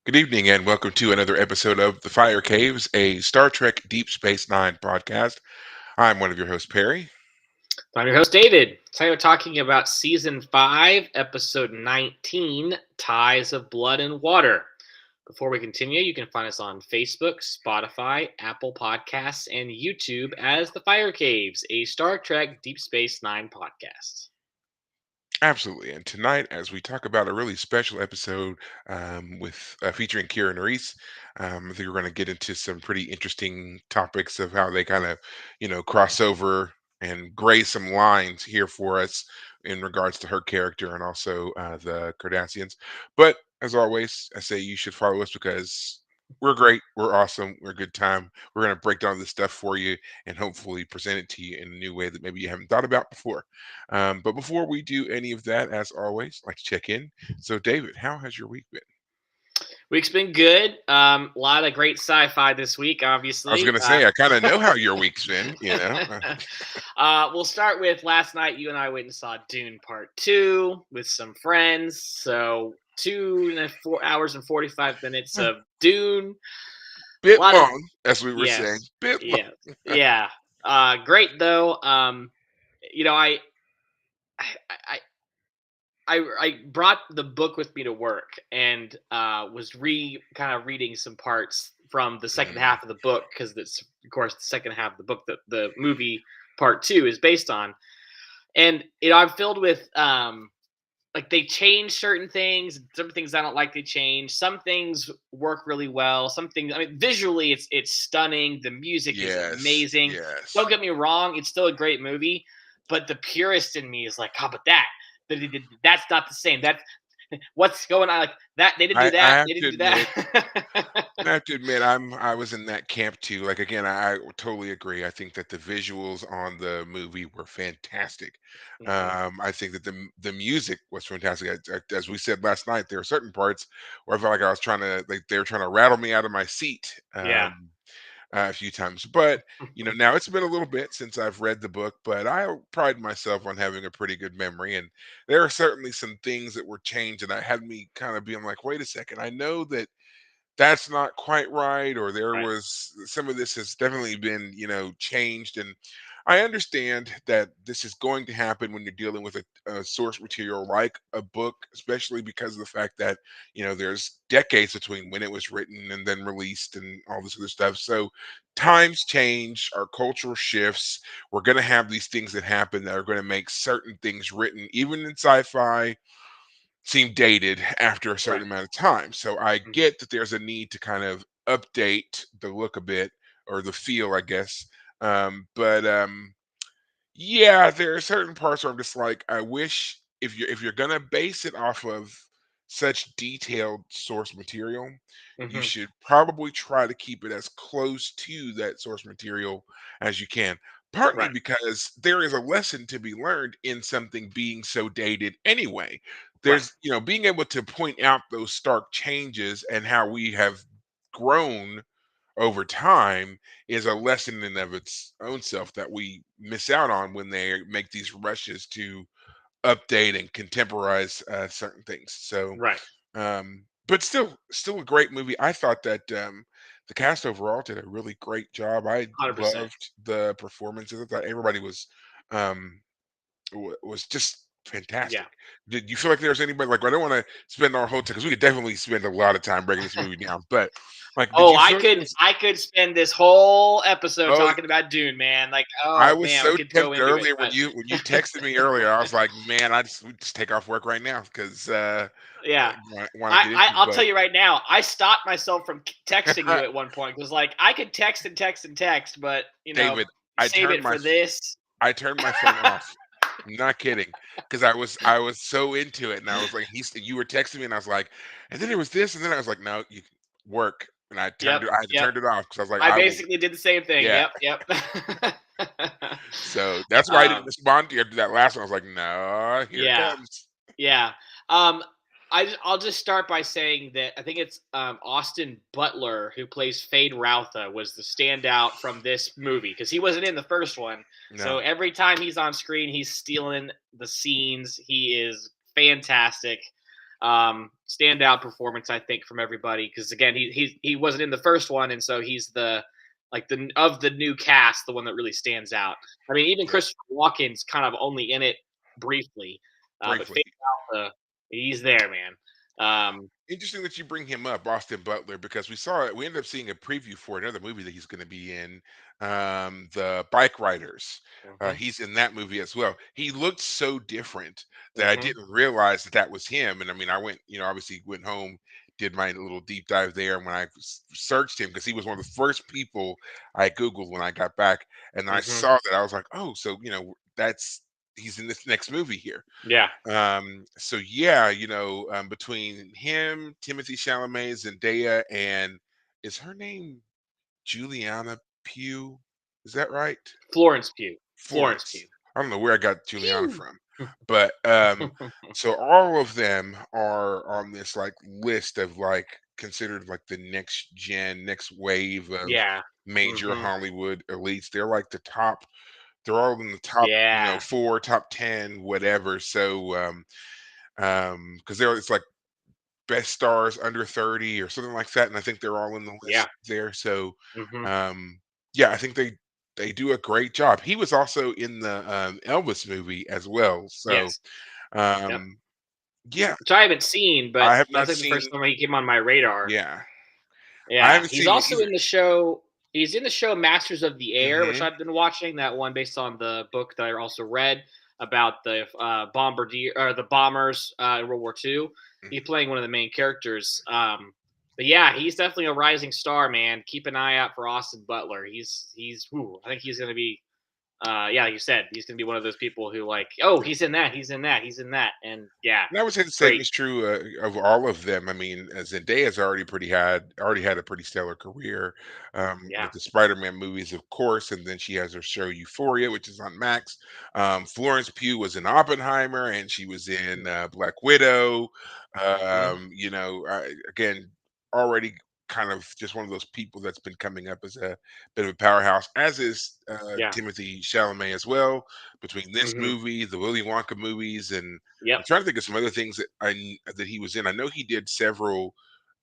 Good evening, and welcome to another episode of The Fire Caves, a Star Trek Deep Space Nine podcast. I'm one of your hosts, Perry. I'm your host, David. Today we're talking about Season 5, Episode 19, Ties of Blood and Water. Before we continue, you can find us on Facebook, Spotify, Apple Podcasts, and YouTube as The Fire Caves, a Star Trek Deep Space Nine podcast. Absolutely. And tonight, as we talk about a really special episode with featuring Kira Nerys, I think we're going to get into some pretty interesting topics of how they kind of, cross over and graze some lines here for us in regards to her character and also the Cardassians. But as always, I say you should follow us because we're great, we're awesome, we're a good time. We're going to break down this stuff for you and hopefully present it to you in a new way that maybe you haven't thought about before. But before we do any of that, as always, I'd like to check in. So, David, how has your week been? Week's been good. A lot of great sci-fi this week, I was obviously. going to say, I kind of know how your week's been. We'll start with last night. You and I went and saw Dune Part 2 with some friends. So 2 and 4 hours and 45 minutes of Dune. A Bit lot of long, as we were saying. yes, Bit long. yes, yeah. Great though. You know, I I brought the book with me to work and was kind of reading some parts from the second Mm, half of the book because that's of course the second half of the book that the movie part two is based on. And I'm filled with like they change certain things, some things I don't like they change. Some things work really well. Some things, I mean, visually it's stunning. The music is yes, amazing. yes. Don't get me wrong, it's still a great movie, but the purist in me is like, how about that? That's not the same. That's what's going on. Like that they didn't do I that. have They to didn't do admit, that. I have to admit, I was in that camp too. Like again, I totally agree. I think that the visuals on the movie were fantastic. Mhm. I think that the music was fantastic. As we said last night, there are certain parts where I felt like I was trying to like they were trying to rattle me out of my seat. Yeah. A few times. But now it's been a little bit since I've read the book, but I pride myself on having a pretty good memory. And there are certainly some things that were changed, and I had me kind of being like, wait a second, I know that that's not quite right, or there Right. was some of this has definitely been, changed. And I understand that this is going to happen when you're dealing with a source material like a book, especially because of the fact that, there's decades between when it was written and then released and all this other stuff. So times change, our cultural shifts. We're going to have these things that happen that are going to make certain things written, even in sci-fi, seem dated after a Right. certain amount of time. So I Mhm. get that there's a need to kind of update the look a bit or the feel, I guess. But yeah, there are certain parts where I'm just like, I wish if you're gonna base it off of such detailed source material, you Mhm. should probably try to keep it as close to that source material as you can. Partly Right. because there is a lesson to be learned in something being so dated anyway. Right. There's, being able to point out those stark changes and how we have grown over time is a lesson in of its own self that we miss out on when they make these rushes to update and contemporize certain things. So, Right. but still a great movie. I thought that the cast overall did a really great job. I 100%. loved the performances. I thought everybody um, was just Yeah. fantastic. Did you feel like there's anybody like I don't want to spend our whole time because we could definitely spend a lot of time breaking this movie down, but like, did Oh, you I feel like could there's I could spend this whole episode oh talking about Dune, man. Like, I oh was man, we so could go tempted into it, earlier when but you texted me earlier. I was like, man, we just take off work right now because yeah. want to get into I'll it. tell you right now, I stopped myself from texting you But at one point because like I could text and text and text, but David, I save turned it my for this. I turned my phone off. I'm not kidding, because I was so into it, and I was like, you were texting me, and I was like, and then there was this, and then I was like, no, you work, and Yep, I had to yep. turn it off because I was like, I I will, basically did the same thing. yeah. Yep, yep. So that's why I didn't um, respond to you after that last one. I was like, no, here it yeah. comes. Yeah. I'll just start by saying that I think it's Austin Butler who plays Fade Routha was the standout from this movie because he wasn't in the first one. So No, every time he's on screen, he's stealing the scenes. He is fantastic. Standout performance, I think, from everybody because again, he wasn't in the first one, and so he's the like the of the new cast, the one that really stands out. I mean, even Yeah, Christopher Walken's kind of only in it briefly, but briefly. Face Alpha, he's there, man. Interesting that you bring him up, Austin Butler, because we saw it. We ended up seeing a preview for another movie that he's going to be in, the Bike Riders. Hmm. He's in that movie as well. He looked so different that I Hmm. didn't realize that that was him. And I mean, I went, obviously went home, did my little deep dive there, and when I searched him, because he was one of the first people I googled when I got back, and I Hmm. saw that I was like, oh, so that's he's in this next movie here. Yeah. So yeah, between him, Timothy Chalamet, Zendaya, and is her name Juliana Pugh? Is that right? Florence Pugh. Florence Florence. Pugh. I don't know where I got Juliana Pew. from, but so all of them are on this like list of like considered like the next gen, next wave of Yeah. major Hmm. Hollywood elites. They're like the top. They're all in the top, Yeah. four, top 10, whatever. So because there it's like best stars under 30 or something like that, and I think they're all in the Yeah. list there. So Hmm. yeah, I think they do a great job. He was also in the Elvis movie as well. So Yes. Yep. um yeah, Which I haven't seen, but I have that's not like the first seen. time he came on my radar. Yeah, I Yeah, haven't he's seen it also either. in the show. He's in the show Masters of the Air, which Hmm. I've been watching. That one based on the book that I also read about the bombardier or the bombers in World War II. He's playing one of the main characters. But yeah, he's definitely a rising star, man. Keep an eye out for Austin Butler. I think he's going to be yeah, like you said, he's gonna be one of those people who like, oh, he's in that, he's in that, he's in that, and yeah, And I would say the same great. is true of all of them. I mean, Zendaya's already had a pretty stellar career Yeah. with the Spider-Man movies, of course, and then she has her show Euphoria, which is on Max. Florence Pugh was in Oppenheimer, and she was in Black Widow. Hmm. Again, already kind of just one of those people that's been coming up as a bit of a powerhouse, as is Yeah. Timothy Chalamet as well. Between this Hmm. movie, the Willy Wonka movies, and Yep. I'm trying to think of some other things that he was in. I know he did several.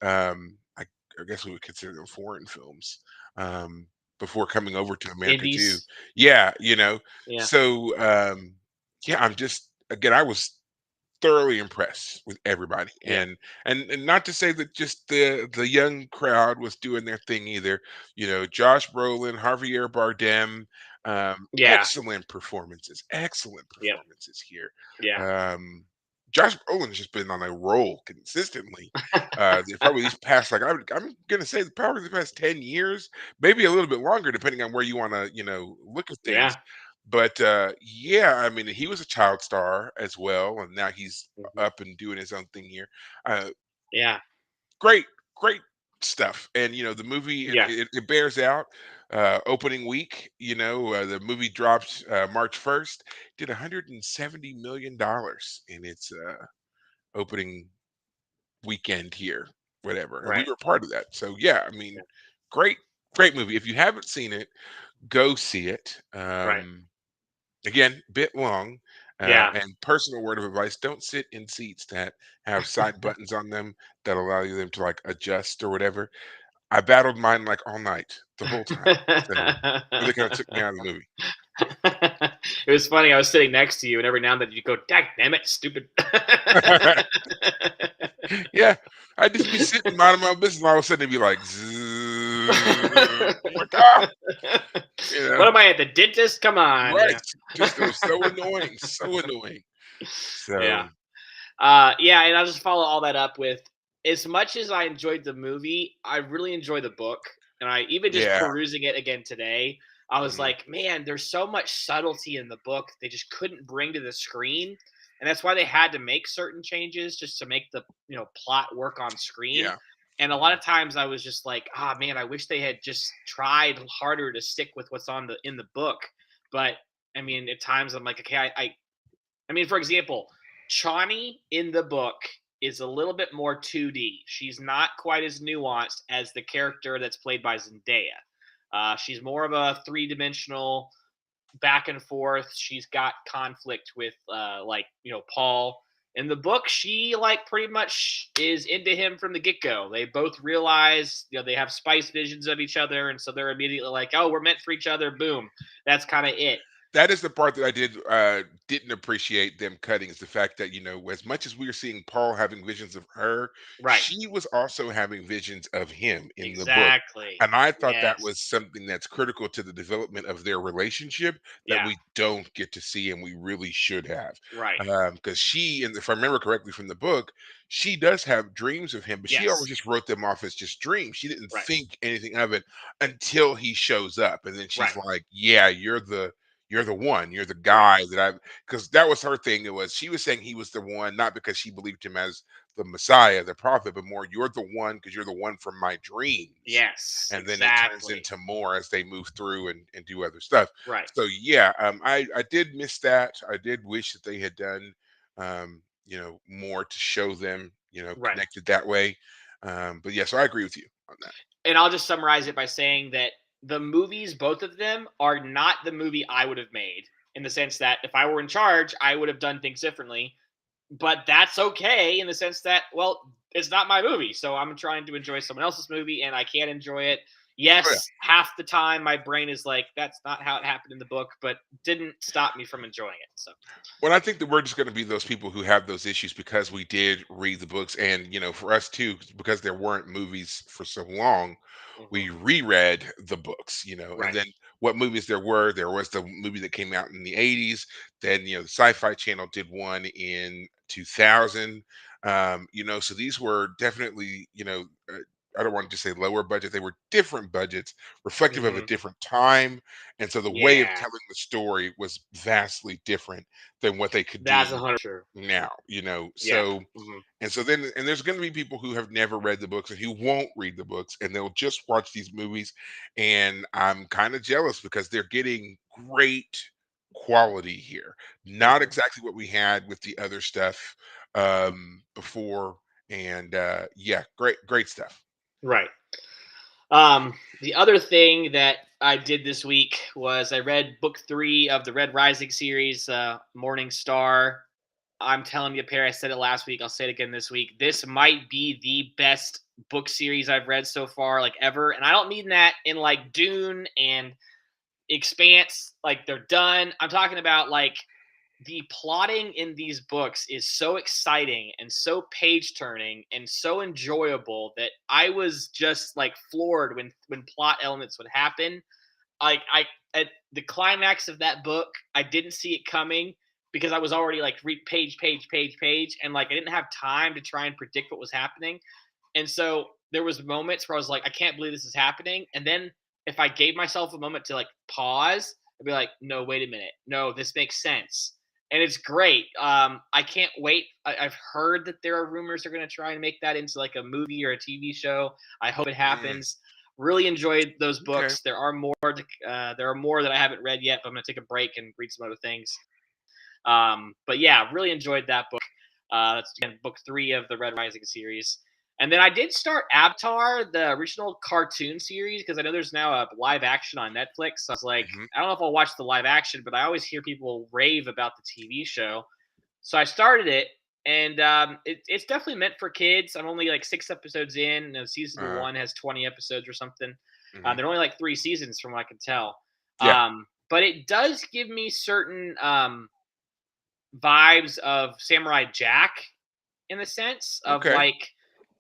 I guess we would consider them foreign films before coming over to America too. Indies. Yeah, Yeah. So yeah, I'm just again, I was thoroughly impressed with everybody, Yeah. and not to say that just the young crowd was doing their thing either. Josh Brolin, Javier Bardem, Yeah. excellent Yep. performances here. Yeah. um Josh Brolin's just been on a roll consistently. Probably these past, like, I'm gonna say probably the past 10 years, maybe a little bit longer, depending on where you want to, look at things. Yeah. But yeah, I mean, he was a child star as well, and now he's Hmm. up and doing his own thing here. Uh, Yeah. great, great stuff. And the movie Yeah. it bears out. Opening week, the movie dropped March 1st, did $170 million in its opening weekend here, whatever, and we Right. were part of that. So yeah, I mean, great, great movie. If you haven't seen it, go see it. Right. Again, bit long. Yeah. And personal word of advice: don't sit in seats that have side buttons on them that allow you them to like adjust or whatever. I battled mine like all night, the whole time. So really kind of took me out of the movie. It was funny. I was sitting next to you, and every now and then you go, "Dag damn it, stupid!" Yeah, I'd just be sitting minding my business, and all of a sudden it'd be like, "Zzz." I'm like, ah, you know, What am I at the dentist? Come on, right? yeah, Just it was so annoying, so annoying. yeah. So Yeah, and I'll just follow all that up with as much as I enjoyed the movie, I really enjoyed the book. And I even just yeah, perusing it again today, I was mhm, like, man, there's so much subtlety in the book they just couldn't bring to the screen. And that's why they had to make certain changes just to make the plot work on screen. yeah, And a lot mhm, of times I was just like, ah man, I wish they had just tried harder to stick with what's on the in the book. But I mean, at times I'm like, okay, I mean, for example, Chani in the book is a little bit more 2D. She's not quite as nuanced as the character that's played by Zendaya. She's more of a three-dimensional back and forth. She's got conflict with, like Paul. In the book, she like pretty much is into him from the get go. They both realize, they have spice visions of each other, and so they're immediately like, "Oh, we're meant for each other." Boom. That's kind of it. That is the part that I didn't appreciate them cutting, is the fact that, as much as we were seeing Paul having visions of her, Right. she was also having visions of him in the book. Exactly. And I thought that was Yes. something that's critical to the development of their relationship that Yeah. we don't get to see and we really should have. Right. Because she, and if I remember correctly from the book, she does have dreams of him, but she always Yes. just wrote them off as just dreams. She didn't Right. think anything of it until he shows up. And then Right. she's like, yeah, you're the one. You're the Right. guy that I, because that was her thing. It was, she was saying he was the one, not because she believed him as the Messiah, the prophet, but more, you're the one because you're the one from my dreams. Yes. And then it turns Exactly. into more as they move through and do other stuff. Right. So yeah, I did miss that. I did wish that they had done, more to show them, Right. connected that way. But yeah, so I agree with you on that. And I'll just summarize it by saying that the movies, both of them, are not the movie I would have made, in the sense that if I were in charge, I would have done things differently. But that's okay, in the sense that, well, it's not my movie, so I'm trying to enjoy someone else's movie and I can't enjoy it. Oh, yeah. Yes, half the time my brain is like, that's not how it happened in the book, but didn't stop me from enjoying it. So, Well, I think that we're just going to be those people who have those issues because we did read the books, and for us too, because there weren't movies for so long, mhm, we reread the books, and right. then what movies there were. There was the movie that came out in the '80s. Then the Sci-Fi Channel did one in 2000. So these were definitely, I don't want to just say lower budget. They were different budgets, reflective of a Hmm. different time, and so the way of Yeah, telling the story was vastly different than what they could that's do 100 sure. now, Yeah. so Hmm. and there's going to be people who have never read the books and who won't read the books and they'll just watch these movies, and I'm kind of jealous because they're getting great quality here. Not Hmm. exactly what we had with the other stuff before, and yeah, great stuff. Right. The other thing that I did this week was I read book 3 of the Red Rising series, Morning Star. I'm telling you, Perry, I said it last week. I'll say it again this week. This might be the best book series I've read so far, like ever. And I don't mean that in like Dune and Expanse, like they're done. I'm talking about like the plotting in these books is so exciting and so page turning and so enjoyable that I was just like floored when plot elements would happen. Like I at the climax of that book, I didn't see it coming because I was already like read page, and like I didn't have time to try and predict what was happening. And so there was moments where I was like, I can't believe this is happening. And then if I gave myself a moment to like pause, I'd be like, no, wait a minute. No, this makes sense. And it's great. I can't wait. I've heard that there are rumors they're going to try and make that into like a movie or a TV show. I hope it Mm, happens. Really enjoyed those okay. books. There are more. There are more that I haven't read yet, but I'm going to take a break and read some other things. But yeah, really enjoyed that book. That's again book 3 of the Red Rising series. And then I did start Avatar, the original cartoon series, because I know there's now a live action on Netflix. So I was like, Mhm. I don't know if I'll watch the live action, but I always hear people rave about the TV show. So I started it, and it's definitely meant for kids. I'm only like 6 episodes in. Season uh, 1 has 20 episodes or something. mhm. There are only like 3 seasons, from what I can tell. Yeah. But it does give me certain vibes of Samurai Jack, in the sense of Okay. like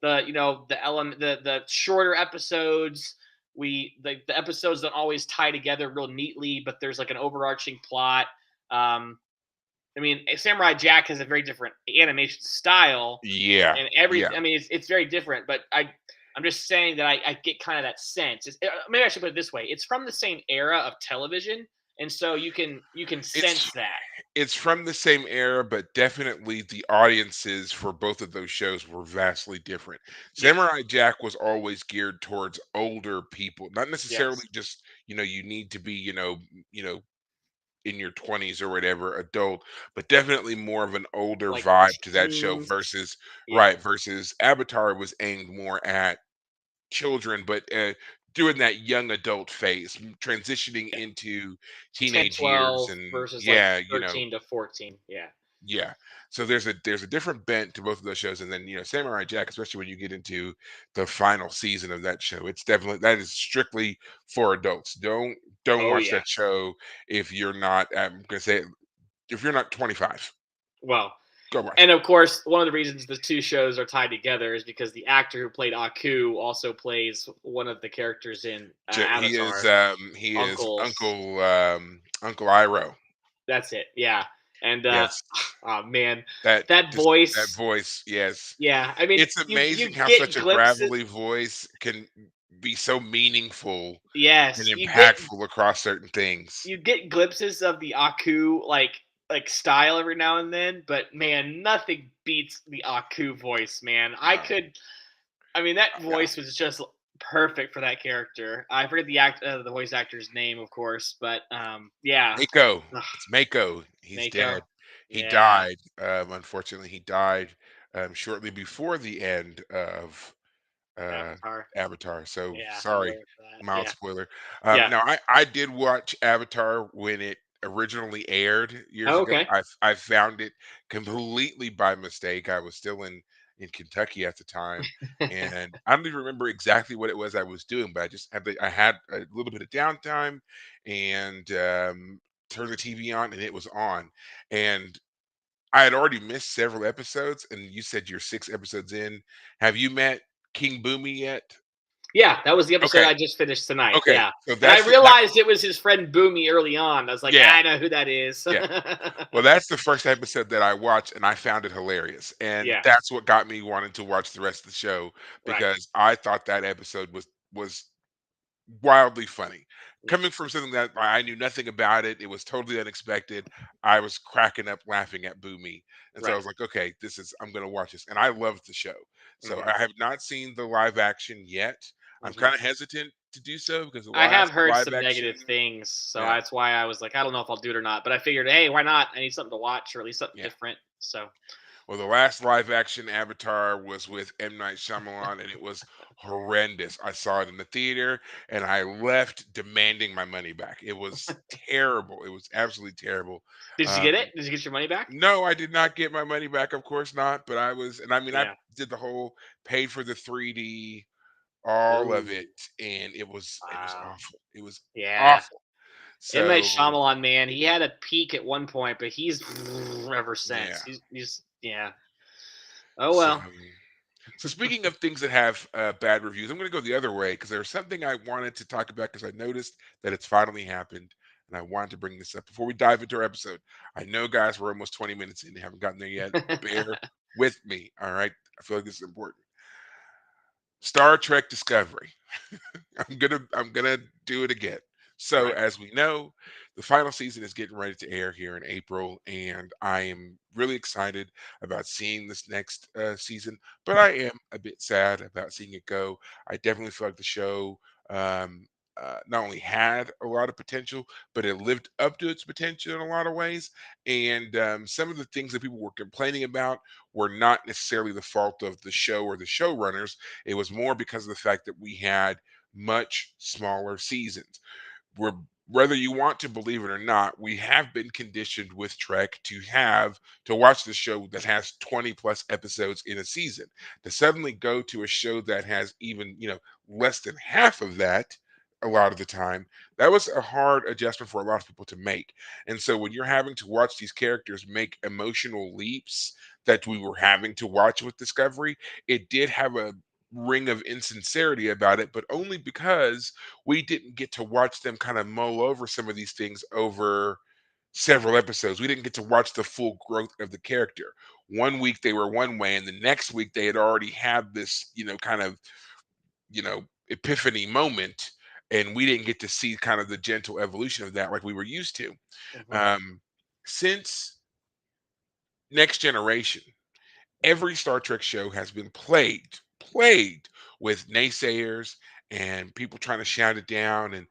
the element, the shorter episodes. The episodes don't always tie together real neatly, but there's like an overarching plot. I mean, Samurai Jack has a very different animation style, Yeah. and Yeah. every. I mean, it's very different, but I'm just saying that I get kind of that sense. Maybe I should put it this way: it's from the same era of television, and so you can It's sense that. it's from the same era, but definitely the audiences for both of those shows were vastly different. Yeah. Samurai Jack was always geared towards older people, not necessarily Yes. just, you need to be, in your 20s or whatever, adult, but definitely more of an older Like vibe to that show teens. versus, Yeah. right, versus Avatar was aimed more at children, but during that young adult phase, transitioning Yeah. into 10, teenage years, 12 and versus like yeah, 13 to 14. Yeah. Yeah. So there's a different bent to both of those shows, and then Samurai Jack, especially when you get into the final season of that show, it's definitely that is strictly for adults. Don't Oh watch yeah. that show if you're not. I'm gonna say if you're not 25, Well, go watch and it. of course, one of the reasons the two shows are tied together is because the actor who played Aku also plays one of the characters in Avatar, He is Uncle's. Uncle Iroh. That's it. Yeah. And Yes, oh man, that that just that voice. voice. Yes, Yeah. I mean, it's you amazing how get such a glimpses. gravelly voice can be so meaningful and Yes, impactful across certain things. you get glimpses of the Aku like style every now and then, but man, nothing beats the Aku voice, man. No, I mean that no. voice was just perfect for that character. I forget the voice actor's name, of course, but yeah. Mako. Ugh, It's Mako. He's Mako. dead. He Yeah, died. Unfortunately, he died shortly before the end of uh, Avatar. Avatar. So Yeah, I'm sorry, aware of that. mild Yeah. spoiler. Yeah. Now I did watch Avatar when it originally aired years Oh, ago. okay. I found it completely by mistake. I was still in Kentucky at the time, and I don't even remember exactly what it was I was doing, but I had a little bit of downtime and turned the TV on, and it was on, and I had already missed several episodes, and you said you're 6 episodes in. Have you met King Boomy yet? Yeah, that was the episode Okay, I just finished tonight. okay. Yeah. So And I that realized it was his friend Boomy early on. I was like, yeah, I know who that is. yeah. Well, that's the first episode that I watched, and I found it hilarious, and Yeah, that's what got me wanting to watch the rest of the show right. because I thought that episode was wildly funny. Yeah, Coming from something that I knew nothing about it, it was totally unexpected. I was cracking up laughing at Boomy. And so I right. was like, okay, I'm gonna watch this. And I loved the show. So Hmm. I have not seen the live action yet. I'm Hmm. kind of hesitant to do so because the I have last heard live some action, negative things, so yeah, that's why I was like, I don't know if I'll do it or not. But I figured, hey, why not? I need something to watch, or at least something yeah. different. So, Well, the last live action Avatar was with M. Night Shyamalan, and it was horrendous. I saw it in the theater, and I left demanding my money back. It was terrible. It was absolutely terrible. did you get it? Um, Did you get your money back? no, I did not get my money back. Of course not. But and I mean, I Yeah. did the whole paid for the 3D, all of it, Ooh, and it was wow. awful. It was Yeah. awful. M Night So Shyamalan, man, he had a peak at one point, but he's ever since. yeah. He's yeah. Oh So well. So speaking of things that have bad reviews, I'm going to go the other way because there's something I wanted to talk about because I noticed that it's finally happened, and I wanted to bring this up before we dive into our episode. I know, guys, we're almost 20 minutes in, haven't gotten there yet. Bear with me, all right? I feel like this is important. Star Trek Discovery. I'm gonna do it again. So Right. as we know, the final season is getting ready to air here in April, and I am really excited about seeing this next season. But I am a bit sad about seeing it go. I definitely feel like the show not only had a lot of potential, but it lived up to its potential in a lot of ways. And some of the things that people were complaining about were not necessarily the fault of the show or the showrunners. It was more because of the fact that we had much smaller seasons. We're Whether you want to believe it or not, we have been conditioned with Trek to watch the show that has 20 plus episodes in a season. To suddenly go to a show that has even, less than half of that a lot of the time, that was a hard adjustment for a lot of people to make. And so when you're having to watch these characters make emotional leaps that we were having to watch with Discovery, it did have a ring of insincerity about it, but only because we didn't get to watch them kind of mull over some of these things over several episodes. We didn't get to watch the full growth of the character. One week they were one way, and the next week they had already had this, kind of, epiphany moment, and we didn't get to see kind of the gentle evolution of that like we were used to. Mhm. Um, since Next Generation, every Star Trek show has been plagued with naysayers and people trying to shout it down and,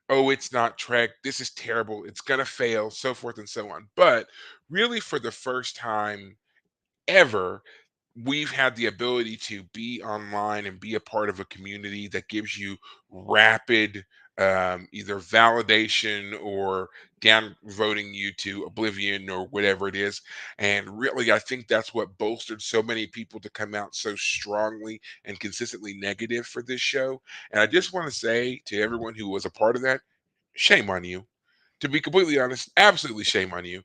oh, it's not Trek, this is terrible, it's gonna fail, so forth and so on. But really, for the first time ever, we've had the ability to be online and be a part of a community that gives you rapid either validation or down voting you to oblivion or whatever it is. And really, I think that's what bolstered so many people to come out so strongly and consistently negative for this show. And I Mhm. just want to say to everyone who was a part of that, shame on you. To be completely honest, absolutely shame on you.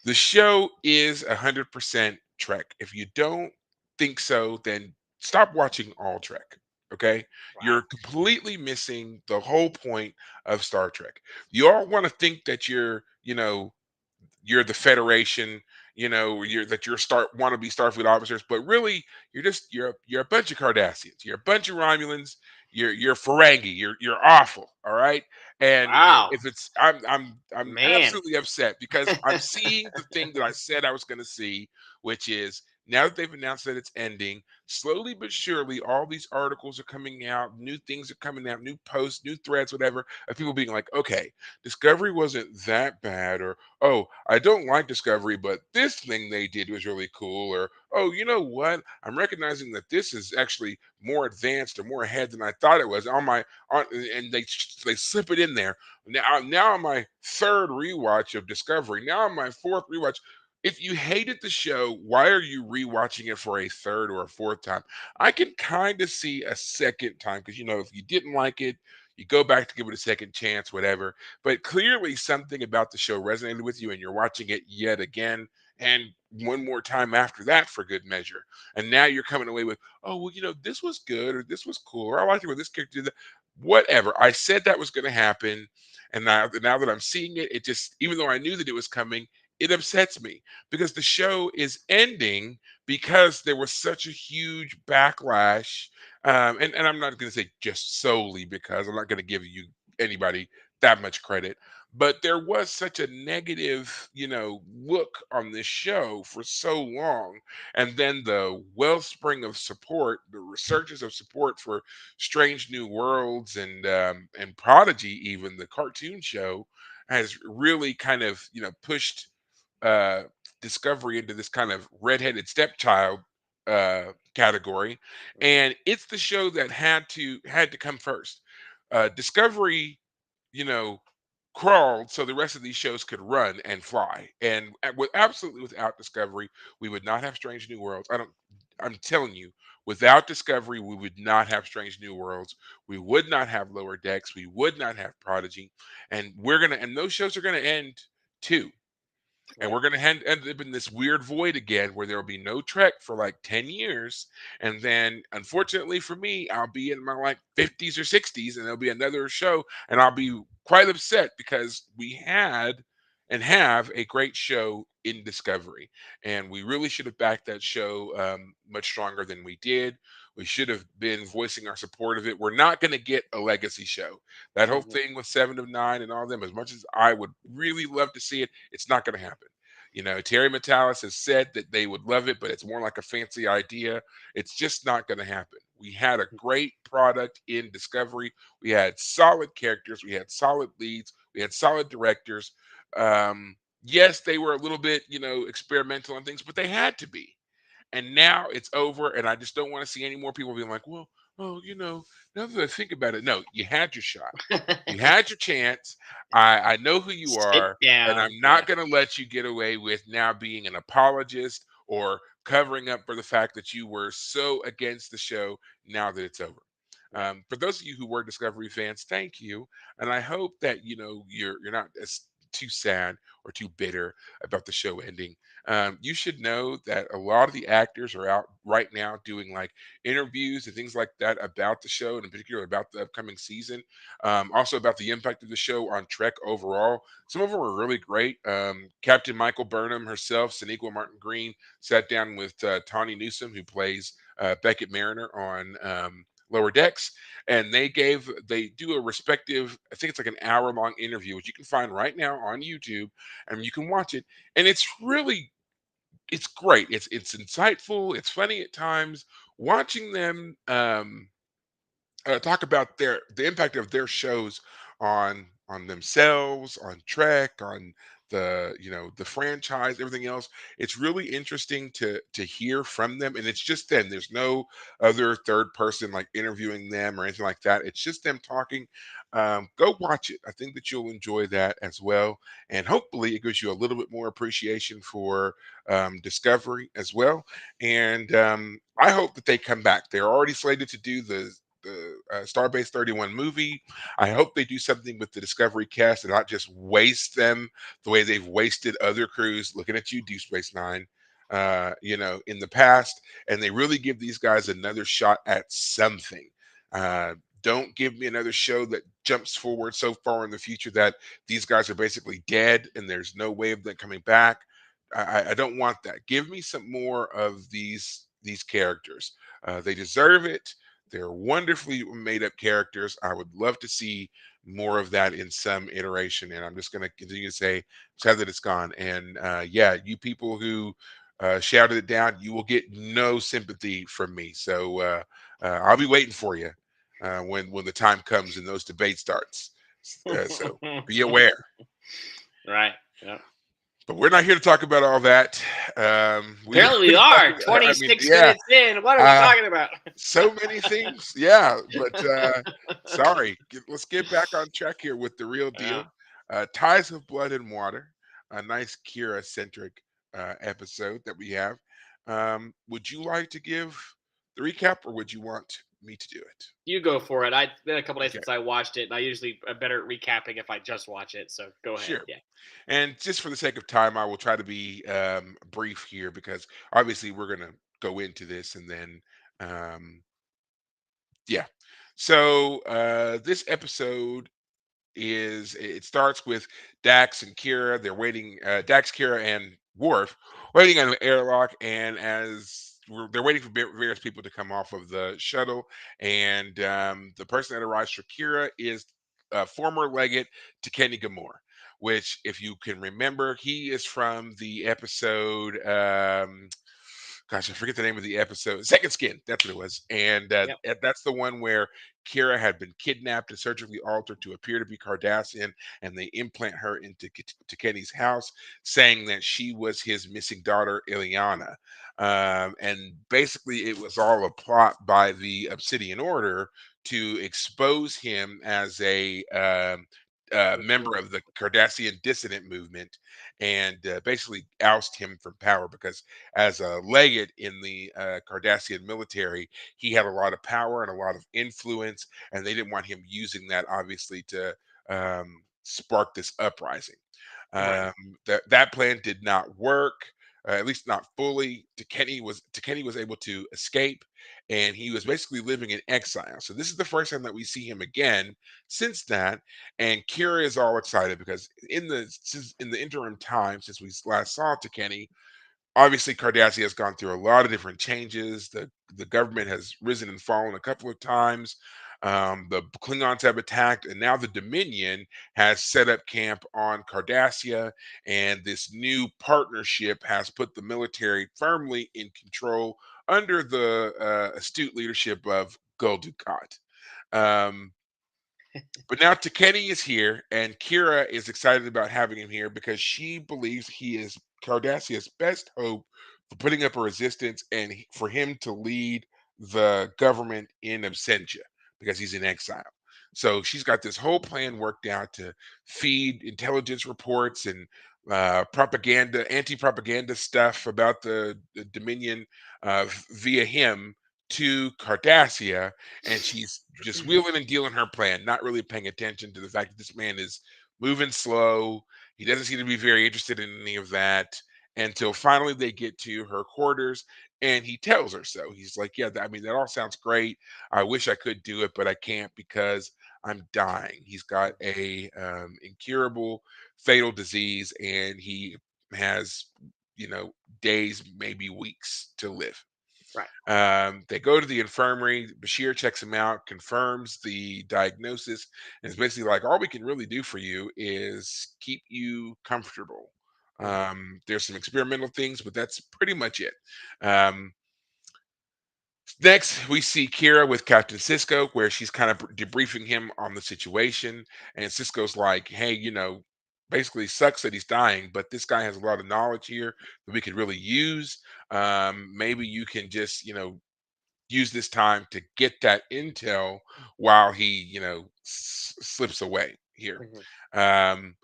The show is 100% Trek. If you don't think so, then stop watching all Trek. Okay? Wow. You're completely missing the whole point of Star Trek. You all want to think that you're the Federation, you're start wannabe Starfleet officers, but really you're a bunch of Cardassians, you're a bunch of Romulans, you're Ferengi, you're awful, all right. And Wow. if it's I'm Man. absolutely upset because I'm seeing the thing that I said I was going to see, which is now that they've announced that it's ending, slowly but surely, all these articles are coming out, new things are coming out, new posts, new threads, whatever, of people being like, okay, Discovery wasn't that bad, or oh, I don't like Discovery, but this thing they did was really cool. Or, oh, you know what? I'm recognizing that this is actually more advanced or more ahead than I thought it was. And they slip it in there. Now on my third rewatch of Discovery, now on my fourth rewatch. If you hated the show, why are you rewatching it for a third or a fourth time? I can kind of see a second time because if you didn't like it, you go back to give it a second chance, whatever, but clearly something about the show resonated with you and you're watching it yet again and one more time after that for good measure. And now you're coming away with, oh, well, this was good or this was cool or I liked it when this character did that. Whatever. I said that was going to happen. And now that I'm seeing it, it just, even though I knew that it was coming, it upsets me because the show is ending because there was such a huge backlash. And I'm not going to say just solely because I'm not going to give you anybody that much credit. But there was such a negative, look on this show for so long. And then the wellspring of support, the resurgence of support for Strange New Worlds and Prodigy, even the cartoon show, has really kind of, pushed uh, Discovery into this kind of redheaded stepchild category, Mhm. and it's the show that had to come first. Discovery, you know, crawled so the rest of these shows could run and fly, and absolutely without Discovery, we would not have Strange New Worlds. I don't. I'm telling you, without Discovery, we would not have Strange New Worlds. We would not have Lower Decks. We would not have Prodigy, and and those shows are gonna end too, and Yeah. we're going to end up in this weird void again where there will be no Trek for like 10 years. And then, unfortunately for me, I'll be in my like 50s or 60s and there'll be another show. And I'll be quite upset because we had and have a great show in Discovery. And we really should have backed that show much stronger than we did. We should have been voicing our support of it. We're not going to get a legacy show. That whole Mhm. thing with Seven of Nine and all them, as much as I would really love to see it, it's not going to happen. Terry Metalis has said that they would love it, but it's more like a fancy idea. It's just not going to happen. We had a great product in Discovery. We had solid characters. We had solid leads. We had solid directors. Yes, they were a little bit, experimental on things, but they had to be. And now it's over, and I just don't want to see any more people being like, well, oh, now that I think about it, no, you had your shot. You had your chance. I know who you Sit are, and down. I'm Yeah. not going to let you get away with now being an apologist or covering up for the fact that you were so against the show now that it's over. Yeah. For those of you who were Discovery fans, thank you, and I hope that you're not as too sad or too bitter about the show ending. You should know that a lot of the actors are out right now doing like interviews and things like that about the show, and in particular about the upcoming season. Also about the impact of the show on Trek overall. Some of them were really great. Captain Michael Burnham herself, Sonequa Martin Green, sat down with Tawny Newsom, who plays Beckett Mariner on Lower Decks, and they do a respective. I think it's like an hour long interview, which you can find right now on YouTube, and you can watch it. And it's great. It's insightful. It's funny at times. Watching them talk about the impact of their shows on on themselves, on Trek, on the franchise, everything else. It's really interesting to hear from them, and it's just them. There's no other third person like interviewing them or anything like that. It's just them talking. Go watch it. I think that you'll enjoy that as well, and hopefully it gives you a little bit more appreciation for Discovery as well. And I hope that they come back. They're already slated to do the Starbase 31 movie. I hope they do something with the Discovery cast and not just waste them the way they've wasted other crews. Looking at you, Deep Space Nine, in the past, and they really give these guys another shot at something. Uh, don't give me another show that jumps forward so far in the future that these guys are basically dead and there's no way of them coming back. I don't want that. Give me some more of these characters. They deserve it. They're wonderfully made up characters. I would love to see more of that in some iteration. And I'm just going to continue to say, sad that it's gone. And yeah, you people who shouted it down, you will get no sympathy from me. So I'll be waiting for you when the time comes and those debates starts. So be aware. Right. Yeah. But we're not here to talk about all that. We are Apparently, we here to talk are about, I mean, 26 yeah, minutes in. What are we uh, talking about? so many things. Yeah, but sorry. Let's get back on track here with the real Yeah. deal. Ties of Blood and Water, a nice Kira centric episode that we have. Would you like to give the recap or would you want me to do it? You go for it. It's been a couple days Okay, since I watched it, and I usually am better at recapping if I just watch it. So go ahead. sure. Yeah. And just for the sake of time, I will try to be brief here because obviously we're going to go into this and then, um, yeah. So this episode it starts with Dax and Kira. They're waiting. Dax, Kira, and Worf waiting on an airlock, and they're waiting for various people to come off of the shuttle, and the person that arrives for Kira is former legate to Kenny Gamore. Which, if you can remember, he is from the episode. Gosh, I forget the name of the episode. Second Skin, that's what it was, and Yep. that's the one where Kira had been kidnapped and surgically altered to appear to be Cardassian, and they implant her into to Kenny's house, saying that she was his missing daughter, Ileana. And basically, it was all a plot by the Obsidian Order to expose him as a member of the Cardassian dissident movement and basically oust him from power because as a legate in the Cardassian military, he had a lot of power and a lot of influence, and they didn't want him using that obviously to spark this uprising. Right. Um, that plan did not work, at least not fully. Takeni was able to escape, and he was basically living in exile. So this is the first time that we see him again since that. And Kira is all excited because in the interim time since we last saw Takeni, obviously Cardassia has gone through a lot of different changes. The government has risen and fallen a couple of times. The Klingons have attacked, and now the Dominion has set up camp on Cardassia, and this new partnership has put the military firmly in control under the astute leadership of Gul Dukat. Um, but now Takeni is here, and Kira is excited about having him here because she believes he is Cardassia's best hope for putting up a resistance and for him to lead the government in absentia because he's in exile. So she's got this whole plan worked out to feed intelligence reports and propaganda, anti-propaganda stuff about the Dominion via him to Cardassia, and she's just wheeling and dealing her plan, not really paying attention to the fact that this man is moving slow. He doesn't seem to be very interested in any of that until finally they get to her quarters and he tells her so. He's like, yeah, I mean, that all sounds great. I wish I could do it, but I can't because I'm dying. He's got a incurable fatal disease and he has, days, maybe weeks to live. Right. They go to the infirmary. Bashir checks him out, confirms the diagnosis, and it's basically like, all we can really do for you is keep you comfortable. There's some experimental things, but that's pretty much it. Um, Next, we see Kira with Captain Cisco, where she's kind of debriefing him on the situation. And Cisco's like, hey, basically sucks that he's dying, but this guy has a lot of knowledge here that we could really use. Maybe you can just, use this time to get that intel while he, slips away here. Mhm. Um,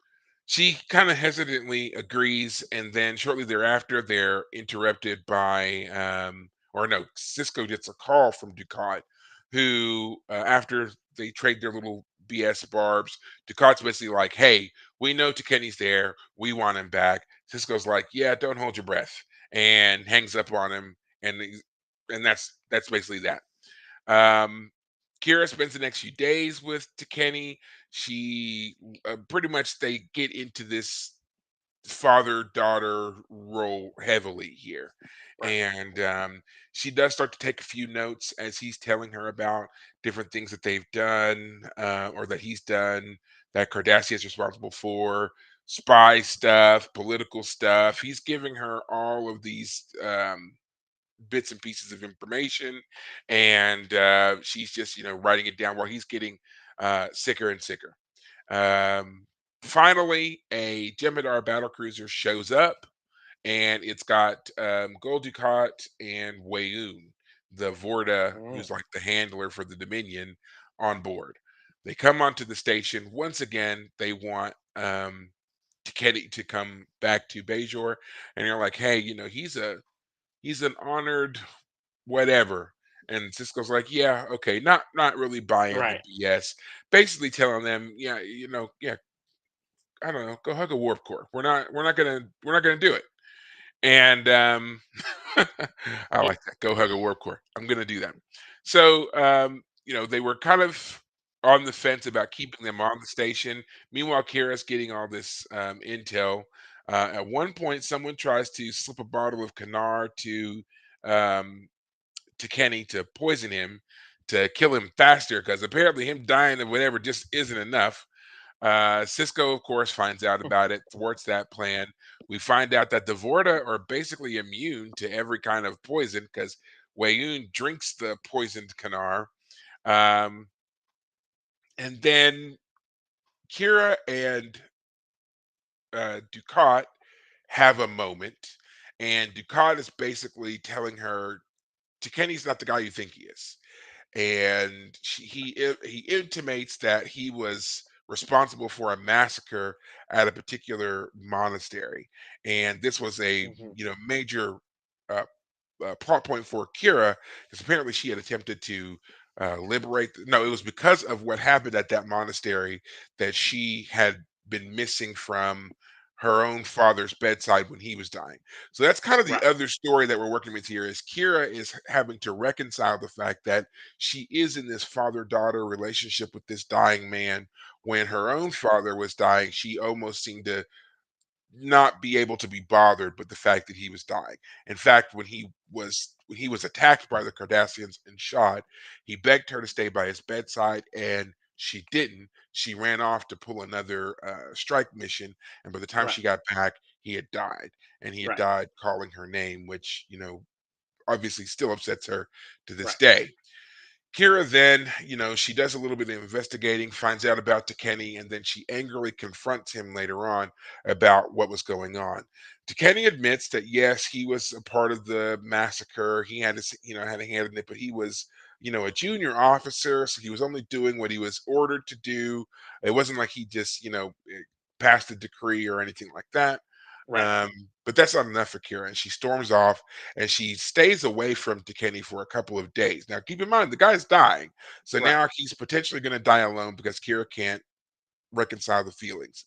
she kind of hesitantly agrees, and then shortly thereafter, they're interrupted by, or no, Cisco gets a call from Ducat, who, after they trade their little BS barbs, Ducat's basically like, "Hey, we know Kenny's there. We want him back." Cisco's like, "Yeah, don't hold your breath," and hangs up on him, and that's basically that. Um, Kira spends the next few days with Kenny. She pretty much they get into this father daughter role heavily here. Right. And she does start to take a few notes as he's telling her about different things that they've done, or that he's done, that Cardassia is responsible for, spy stuff, political stuff. He's giving her all of these bits and pieces of information, and she's just writing it down while he's getting sicker and sicker. um, Finally, a Jem'Hadar battle cruiser shows up, and it's got Gul Dukat and Wayoon, the Vorta, Mm. who's like the handler for the Dominion, on board. They come onto the station once again. They want Tiketi to come back to Bajor, and they're like, "Hey, he's an honored whatever." And Cisco's like, "Yeah, okay, not really buying the Right. BS." Basically telling them, "Yeah, yeah, I don't know, go hug a warp core. We're not gonna do it." And I Yeah. like that. Go hug a warp core. I'm gonna do that. So they were kind of on the fence about keeping them on the station. Meanwhile, Kira's getting all this intel. At one point, someone tries to slip a bottle of Kanar um, to Kenny to poison him to kill him faster because apparently him dying of whatever just isn't enough. Cisco, of course, finds out about it, thwarts that plan. We find out that the Vorta are basically immune to every kind of poison because Wayoon drinks the poisoned Kanar. Um, and then Kira and Ducat have a moment, and Ducat is basically telling her, Kenny's not the guy you think he is. And he intimates that he was responsible for a massacre at a particular monastery, and this was a Mhm. major uh, plot point for Kira, because apparently she had attempted to liberate. No, it was because of what happened at that monastery that she had been missing from her own father's bedside when he was dying. So that's kind of the Right. other story that we're working with here is Kira is having to reconcile the fact that she is in this father-daughter relationship with this dying man. When her own father was dying, she almost seemed to not be able to be bothered with the fact that he was dying. In fact, when he was attacked by the Cardassians and shot, he begged her to stay by his bedside, and she didn't. She ran off to pull another strike mission, and by the time Right. she got back, he had died, and he had Right. died calling her name, which obviously still upsets her to this Right. day. Kira then, she does a little bit of investigating, finds out about Tekeni, and then she angrily confronts him later on about what was going on. Tekeni admits that yes, he was a part of the massacre. He had his, had a hand in it, but he was, a junior officer, so he was only doing what he was ordered to do. It wasn't like he just, passed a decree or anything like that. Right. But that's not enough for Kira, and she storms off and she stays away from Tekeni for a couple of days. Now, keep in mind the guy's dying, so Right. now he's potentially going to die alone because Kira can't reconcile the feelings.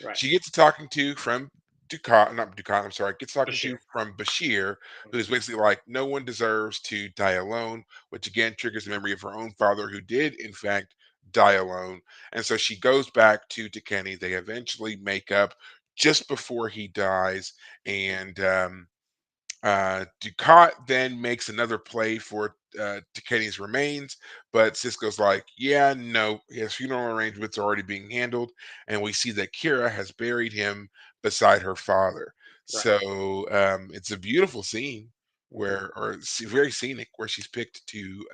Right. She gets to talking to from Ducat, not Ducat, I'm sorry, gets talking to Bashir. from Bashir, who's Mhm. basically like, no one deserves to die alone, which again triggers the memory of her own father, who did, in fact, die alone. And so she goes back to Tekeni. They eventually make up just before he dies. And Ducat then makes another play for Tekeni's remains, but Cisco's like, yeah, no, his funeral arrangements are already being handled, and we see that Kira has buried him beside her father. Right. So it's a beautiful scene. where or very scenic where she's picked to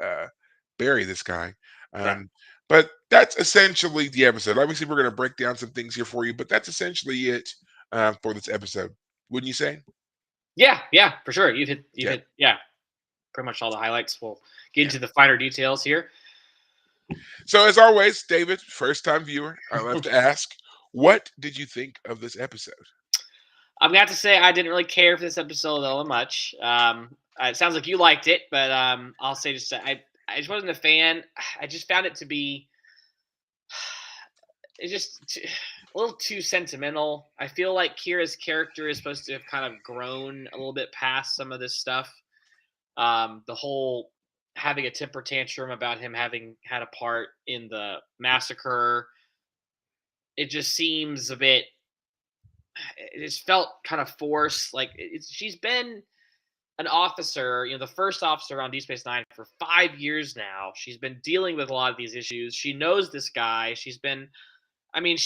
bury this guy. Yeah. Um, but that's essentially the episode. Obviously, we're going to break down some things here for you, but that's essentially it for this episode. Wouldn't you say? Yeah, yeah, for sure. You've Okay. hit yeah, pretty much all the highlights. We'll get Yeah. into the finer details here. So as always, David, first time viewer, I love to ask, what did you think of this episode? I'm gonna have to say I didn't really care for this episode all that much. It sounds like you liked it, but I'll say just I just wasn't a fan. I just found it to be it's just a little too sentimental. I feel like Kira's character is supposed to have kind of grown a little bit past some of this stuff. The whole having a temper tantrum about him having had a part in the massacre, it just seems a bit. It just felt kind of forced. Like she's been an officer, the first officer on Deep Space Nine for 5 years now. She's been dealing with a lot of these issues. She knows this guy. She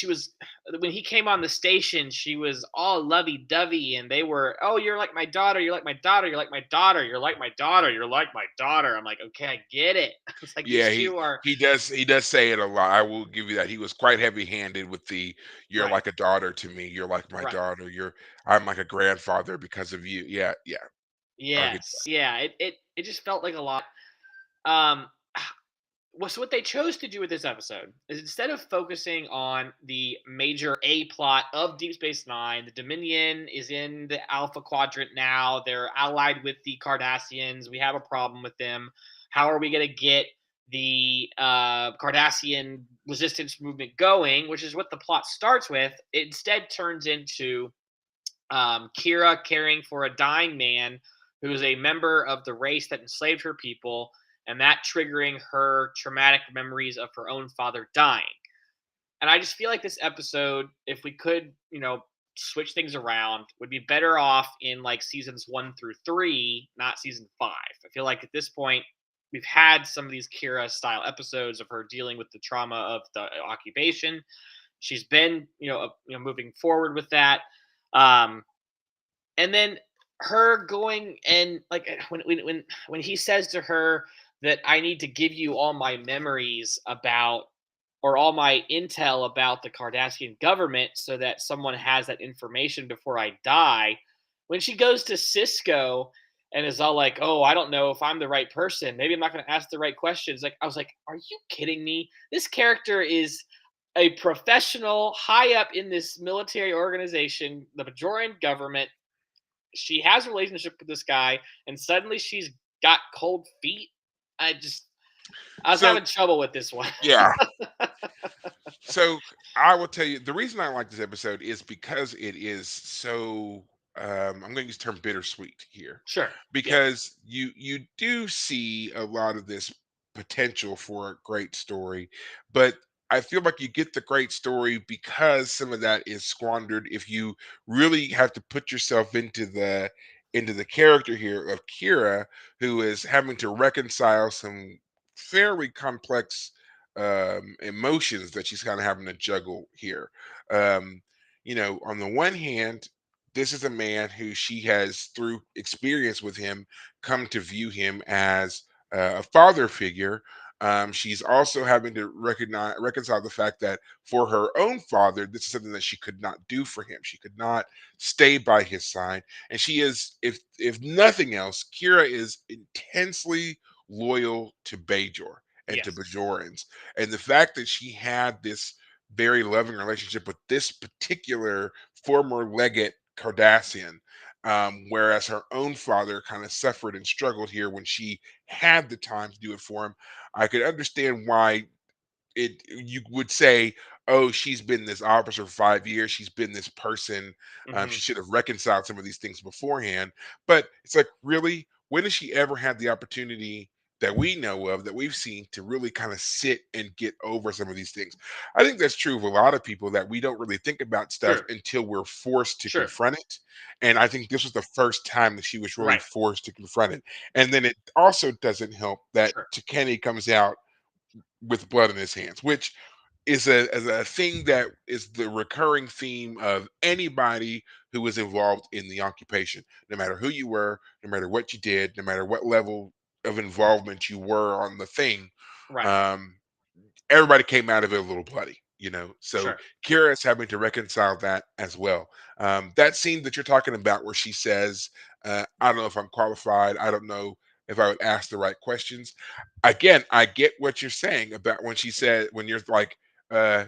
was when he came on the station, she was all lovey dovey, and they were, oh, you're like my daughter, you're like my daughter, you're like my daughter, you're like my daughter, you're like my daughter. I'm like, okay, I get it. It's like Yeah, these he two are he does say it a lot. I will give you that. He was quite heavy-handed with the "You're right, like a daughter to me. You're like my right. daughter. I'm like a grandfather because of you." Yeah, yeah. I'll get Yes, yeah. It just felt like a lot. Um, so what they chose to do with this episode is instead of focusing on the major A plot of Deep Space Nine, the Dominion is in the Alpha Quadrant now. They're allied with the Cardassians. We have a problem with them. How are we going to get the Cardassian resistance movement going? Which is what the plot starts with. It instead turns into Kira caring for a dying man who is a member of the race that enslaved her people, and that triggering her traumatic memories of her own father dying. And I just feel like this episode, if we could, switch things around, would be better off in like seasons 1 through 3, not season 5. I feel like at this point, we've had some of these Kira style episodes of her dealing with the trauma of the occupation. She's been, moving forward with that. Um, and then her going and like when he says to her that I need to give you all my memories about or all my intel about the Cardassian government so that someone has that information before I die. When she goes to Cisco and is all like, "Oh, I don't know if I'm the right person. Maybe I'm not going to ask the right questions." Like I was like, "Are you kidding me? This character is a professional high up in this military organization, the Bajoran government. She has a relationship with this guy, and suddenly she's got cold feet. I just I was So, having trouble with this one. yeah. So, I will tell you the reason I like this episode is because it is so I'm going to use the term bittersweet here Sure. Yeah. because you do see a lot of this potential for a great story, but I feel like you get the great story because some of that is squandered if you really have to put yourself into the character here of Kira, who is having to reconcile some fairly complex emotions that she's kind of having to juggle here. Um, on the one hand, this is a man who she has, through experience with him, come to view him as a father figure. She's also having to reconcile the fact that for her own father, this is something that she could not do for him. She could not stay by his side, and she is, if nothing else, Kira is intensely loyal to Bajor and to Yes. Bajorans. And the fact that she had this very loving relationship with this particular former legate Cardassian, whereas her own father kind of suffered and struggled here when she had the time to do it for him. I could understand why it you would say, oh, she's been this officer for 5 years, she's been this person, Hmm. she should have reconciled some of these things beforehand. But it's like, really, when has she ever had the opportunity that we know of, that we've seen, to really kind of sit and get over some of these things? I think that's true of a lot of people, that we don't really think about stuff Sure. until we're forced to Sure. confront it. And I think this was the first time that she was really Right. forced to confront it. And then it also doesn't help that Sure. Kenny comes out with blood in his hands, which is a thing that is the recurring theme of anybody who was involved in the occupation. No matter who you were, no matter what you did, no matter what level of involvement you were on the thing, Right. um, everybody came out of it a little bloody, you know. So Sure. Kira is having to reconcile that as well. That scene that you're talking about, where she says, "I don't know if I'm qualified. I don't know if I would ask the right questions." Again, I get what you're saying about when she said, when you're like,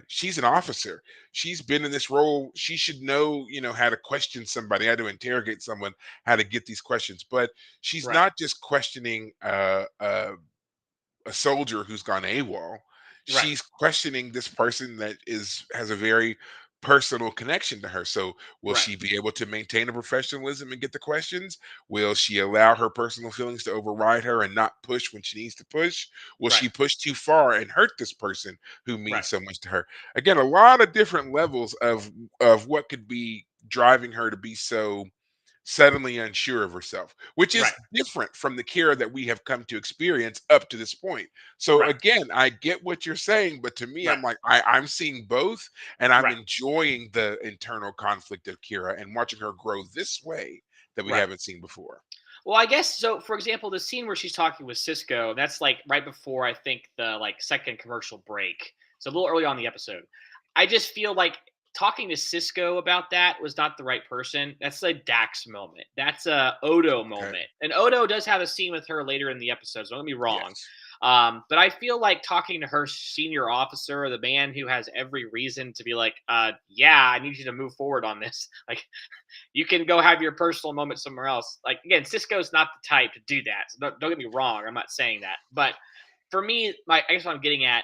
she's an officer. She's been in this role. She should know, you know, how to question somebody, how to interrogate someone, how to get these questions. But she's Right. not just questioning a soldier who's gone AWOL. Right. She's questioning this person that is has a very personal connection to her. So will Right. she be able to maintain a professionalism and get the questions? Will she allow her personal feelings to override her and not push when she needs to push? Will Right. she push too far and hurt this person who Right. means so much to her? Again, a lot of different levels of what could be driving her to be so suddenly unsure of herself, which Right. is different from the Kira that we have come to experience up to this point. So Right. again, I get what you're saying, but to me, Right. I'm like, I'm seeing both, and I'm Right. enjoying the internal conflict of Kira and watching her grow this way that we Right. haven't seen before. Well, I guess so. For example, the scene where she's talking with Cisco, that's like right before I think the like second commercial break. So a little early on in the episode. I just feel like talking to Cisco about that was not the right person. That's a Dax moment. That's a Odo Okay. moment. And Odo does have a scene with her later in the episode. So don't get me wrong. Yes. But I feel like talking to her senior officer, the man who has every reason to be like, yeah, I need you to move forward on this. Like, you can go have your personal moment somewhere else. Like again, Cisco's not the type to do that. So don't get me wrong. I'm not saying that, but for me, I guess what I'm getting at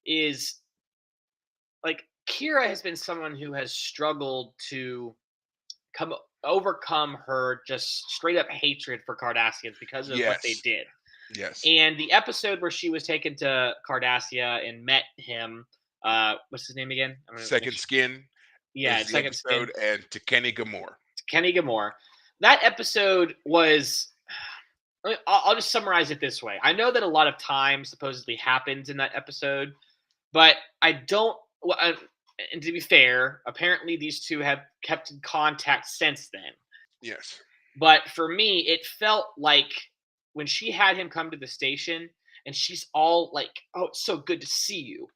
is like Kira has been someone who has struggled to come overcome her just straight up hatred for Cardassians because of what they Yes. did. Yes. And the episode where she was taken to Cardassia and met him, what's his name again? I'm gonna make Second sure. Skin Yeah, is the second skin. episode, and to Kenny Gamore. Kenny Gamore. That episode was. I'll just summarize it this way. I know that a lot of time supposedly happens in that episode, but I don't. And to be fair, apparently these two have kept in contact since then. Yes. But for me, it felt like when she had him come to the station and she's all like, "Oh, it's so good to see you."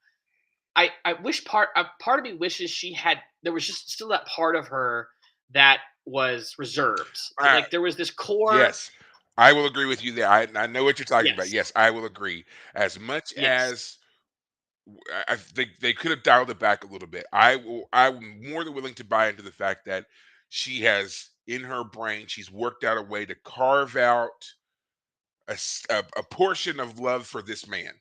I wish part of me wishes she had there was just still that part of her that was reserved. Uh, Like there was this core. yes. I will agree with you there. I know what you're talking about. Yes. Yes, I will agree. As much Yes. as I think they could have dialed it back a little bit. I'm more than willing to buy into the fact that she has in her brain, she's worked out a way to carve out a portion of love for this man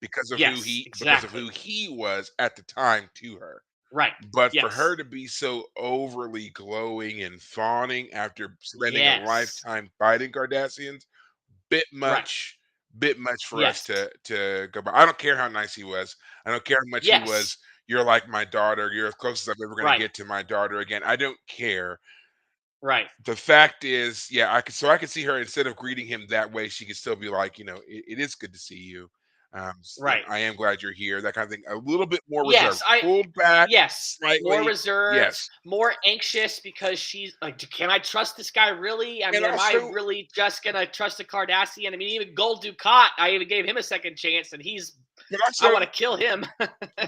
Yes, because of who exactly. he was at the time to her. Right. But for her Yes. to be so overly glowing and fawning after spending a Yes. lifetime fighting Cardassians, bit Right. much bit much for us Yes. to go by. I don't care how nice he was. I don't care how much he Yes. was, "You're like my daughter. You're as close as I'm ever gonna Right. get to my daughter again." I don't care. Right. The fact is, yeah, I could see her instead of greeting him that way, she could still be like, you know, "It is good to see you. You know, Right. I am glad you're here," that kind of thing. A little bit more Yes, reserved, pulled back yes, more slightly. reserved, Yes. more anxious because she's like, can I trust this guy really? I And mean, am I also really just gonna trust a Cardassian? I mean, even Gold Dukat, I even gave him a second chance, and but I also want to kill him.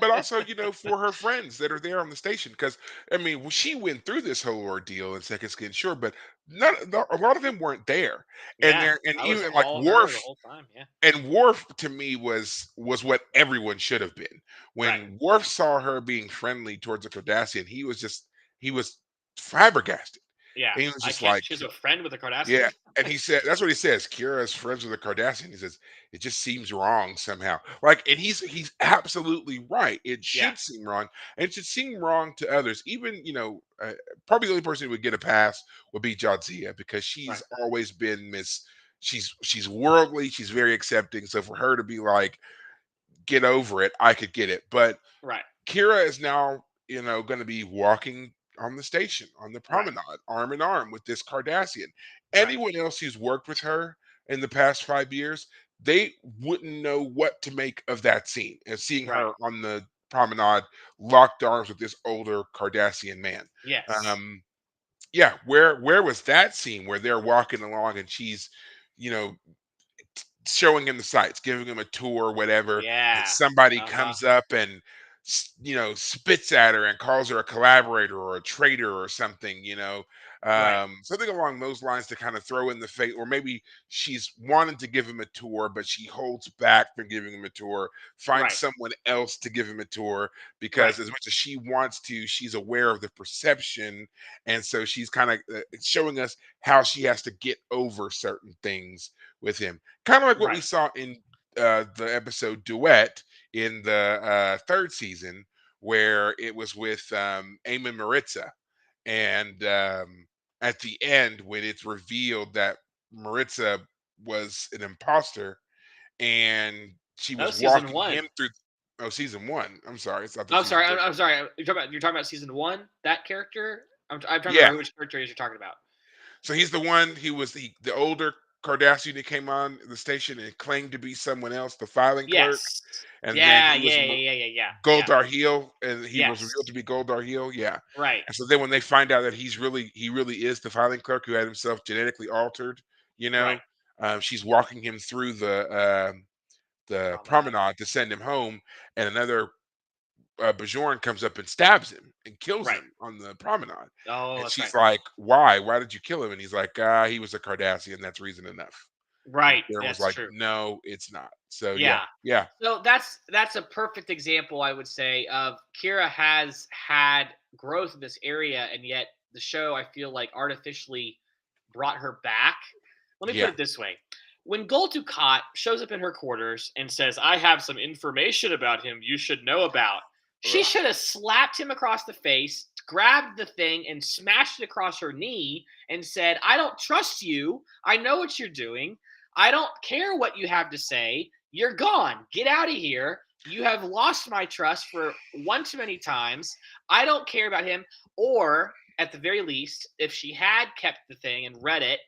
but also, you know, for her friends that are there on the station, because I mean, she went through this whole ordeal in Second Skin, sure, but a lot of them weren't there, and Yeah, and I was even like all her the Worf, whole time. Yeah, and Worf to me was what everyone should have been. right. When Worf saw her being friendly towards a Cardassian, he was flabbergasted, Yeah, and he was I just can't like, choose a friend with a yeah, Cardassian. and he said that's what he says. Kira is friends with a Cardassian. He says it just seems wrong somehow. Like, and he's absolutely right. It Yeah, should seem wrong, and it should seem wrong to others. Even, you know, probably the only person who would get a pass would be Jadzia, because right, she's always been Miss. She's worldly. She's very accepting. So for her to be like, get over it, I could get it. But right, Kira is now, you know, going to be walking on the station, on the right, promenade, arm in arm with this Cardassian. right, Anyone else who's worked with her in the past 5 years, they wouldn't know what to make of that scene and seeing right. her on the promenade, locked arms with this older Cardassian man. Yes, Um, yeah, where was that scene where they're walking along and she's, you know, showing him the sights, giving him a tour, whatever, and Yeah. somebody Uh-huh. comes up and spits at her and calls her a collaborator or a traitor or something, Right. something along those lines to kind of throw in the face, or maybe she's wanting to give him a tour, but she holds back from giving him a tour, finds Right. someone else to give him a tour Right. because as much as she wants to, she's aware of the perception, and so she's kind of showing us how she has to get over certain things with him. Kind of like what we Right. saw in the episode Duet in the third season, where it was with Eamon Maritza. And at the end, when it's revealed that Maritza was an imposter and she That was was season walking him one. through. Oh, season one. I'm sorry. It's not the I'm season sorry. three. I'm sorry. You're talking about season one. That character. I'm trying to Yeah. remember which character it is you're talking about. So he's the one. He was the older Cardassian that came on the station and claimed to be someone else, the filing clerk. Yes. And then Yeah. he was Yeah. Yeah. Yeah. Yeah. Yeah. Yeah. Goldar Heel, and he was revealed Yes. to be Goldar Heel, yeah. Right. And so then when they find out that he really is the filing clerk who had himself genetically altered, you Right. know, she's walking him through the Promenade. promenade to send him home, and another Bajoran comes up and stabs him and kills Right. him on the promenade. Oh, And that's she's right. like, "Why? Why did you kill him?" And he's like, "Ah, he was a Cardassian. That's reason enough." And Right. Karen was That's like, true. "No, it's not." So yeah, Yeah. yeah, So that's a perfect example, I would say, of Kira has had growth in this area, and yet the show I feel like artificially brought her back. Let me put yeah, it this way. When Gul Dukat shows up in her quarters and says, I have some information about him you should know about, she ugh, should have slapped him across the face, grabbed the thing, and smashed it across her knee and said, I don't trust you. I know what you're doing. I don't care what you have to say. You're gone. Get out of here. You have lost my trust for one too many times. I don't care about him. Or, at the very least, if she had kept the thing and read it,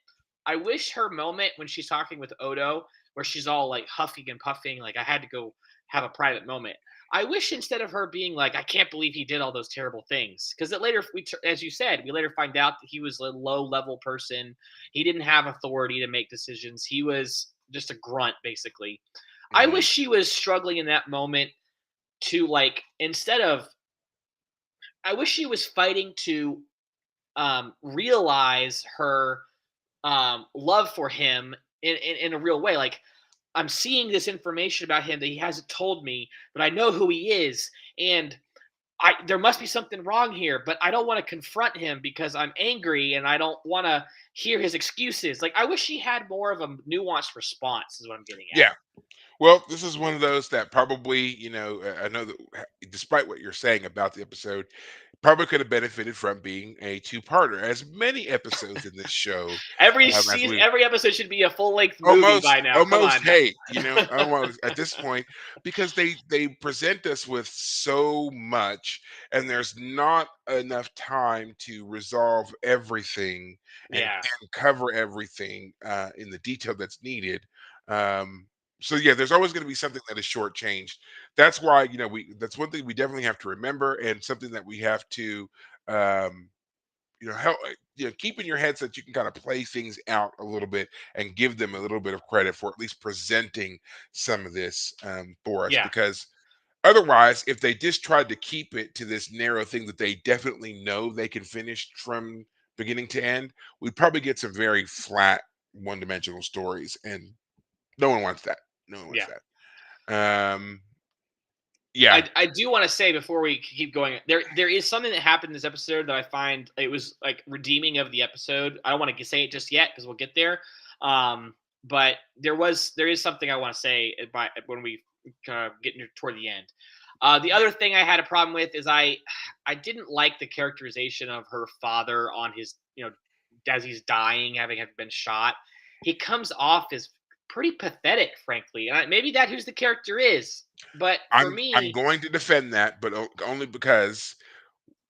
I wish her moment when she's talking with Odo, where she's all like huffing and puffing, like I had to go have a private moment. I wish instead of her being like, I can't believe he did all those terrible things, because it later, as you said, we later find out that he was a low level person. He didn't have authority to make decisions. He was just a grunt, basically. I mhm, wish she was struggling in that moment to like instead of. I wish she was fighting to realize her love for him in a real way. Like, I'm seeing this information about him that he hasn't told me, but I know who he is, and there must be something wrong here, but I don't want to confront him because I'm angry and I don't want to hear his excuses. Like, I wish he had more of a nuanced response. Is what I'm getting at. yeah. Well, this is one of those that probably, I know that despite what you're saying about the episode, probably could have benefited from being a two-parter. As many episodes in this show, Every as season, we every episode should be a full length movie by now. Come almost, on now. hey, almost at this point, because they present us with so much, and there's not enough time to resolve everything and Yeah, cover everything in the detail that's needed. Um, so yeah, there's always going to be something that is shortchanged. That's why that's one thing we definitely have to remember, and something that we have to um, help keep in your head so that you can kind of play things out a little bit and give them a little bit of credit for at least presenting some of this for us, yeah, because otherwise if they just tried to keep it to this narrow thing that they definitely know they can finish from beginning to end, we'd probably get some very flat one-dimensional stories, and no one wants that. No one wants yeah. that. Yeah. I do want to say before we keep going, there is something that happened in this episode that I find it was like redeeming of the episode. I don't want to say it just yet because we'll get there. Um, but there is something I want to say by when we kind of get toward the end. The other thing I had a problem with is I didn't like the characterization of her father on his as he's dying, having been shot. He comes off as pretty pathetic, frankly. And maybe that who's the character is, but for I'm me, going to defend that, but only because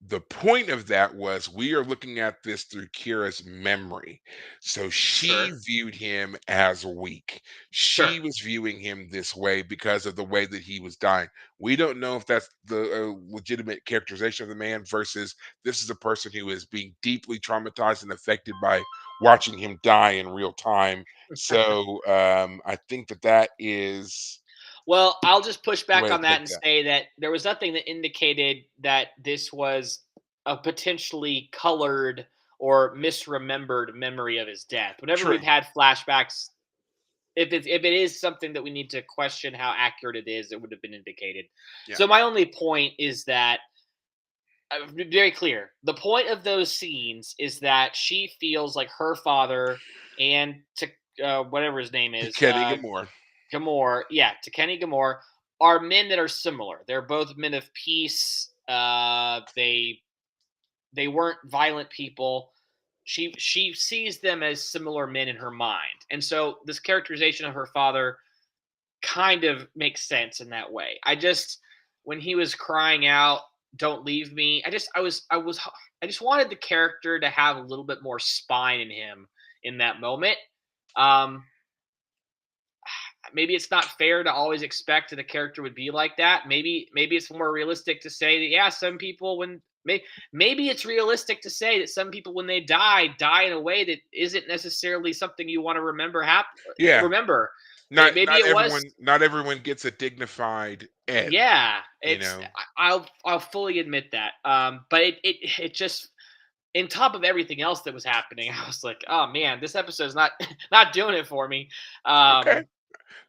The point of that was we are looking at this through Kira's memory. So she Sure. viewed him as weak. Sure. She was viewing him this way because of the way that he was dying. We don't know if that's the legitimate characterization of the man versus this is a person who is being deeply traumatized and affected by watching him die in real time. So I think that that is Well, I'll just push the back way to on that take and that. say that there was nothing that indicated that this was a potentially colored or misremembered memory of his death. Whenever we've True. had flashbacks, if it is something that we need to question how accurate it is, it would have been indicated. Yeah. So my only point is that very clear. The point of those scenes is that she feels like her father and to whatever his name To is, Kenny Gamore. Gamor, yeah, to Kenny Gamor, are men that are similar. They're both men of peace. They weren't violent people. She sees them as similar men in her mind, and so this characterization of her father kind of makes sense in that way. I just when he was crying out, "Don't leave me," I just wanted the character to have a little bit more spine in him in that moment. Um, Maybe it's not fair to always expect that a character would be like that. Maybe it's more realistic to say that yeah, some people maybe it's realistic to say that some people when they die in a way that isn't necessarily something you want to Yeah. remember. Not Maybe it was not everyone gets a dignified end, yeah. you It's know? I'll fully admit that. But it just in top of everything else that was happening, I was like, oh man, this episode's not not doing it for me. Okay. Um,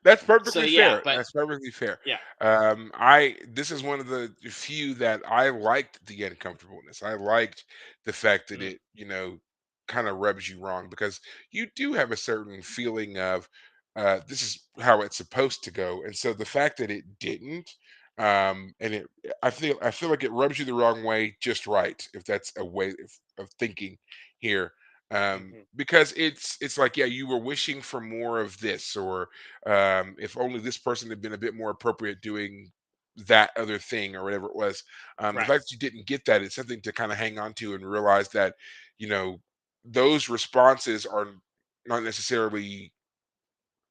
That's so perfectly yeah, fair. but That's perfectly fair. yeah. I this is one of the few that I liked the uncomfortableness. I liked the fact that Mhm. it, kind of rubs you wrong because you do have a certain feeling of this is how it's supposed to go. And so the fact that it didn't, and it I feel like it rubs you the wrong way just right, if that's a way of thinking here. Mhm. Because it's like, yeah, you were wishing for more of this, or if only this person had been a bit more appropriate doing that other thing or whatever it was. The Right. fact that you didn't get that is something to kind of hang on to and realize that, you know, those responses are not necessarily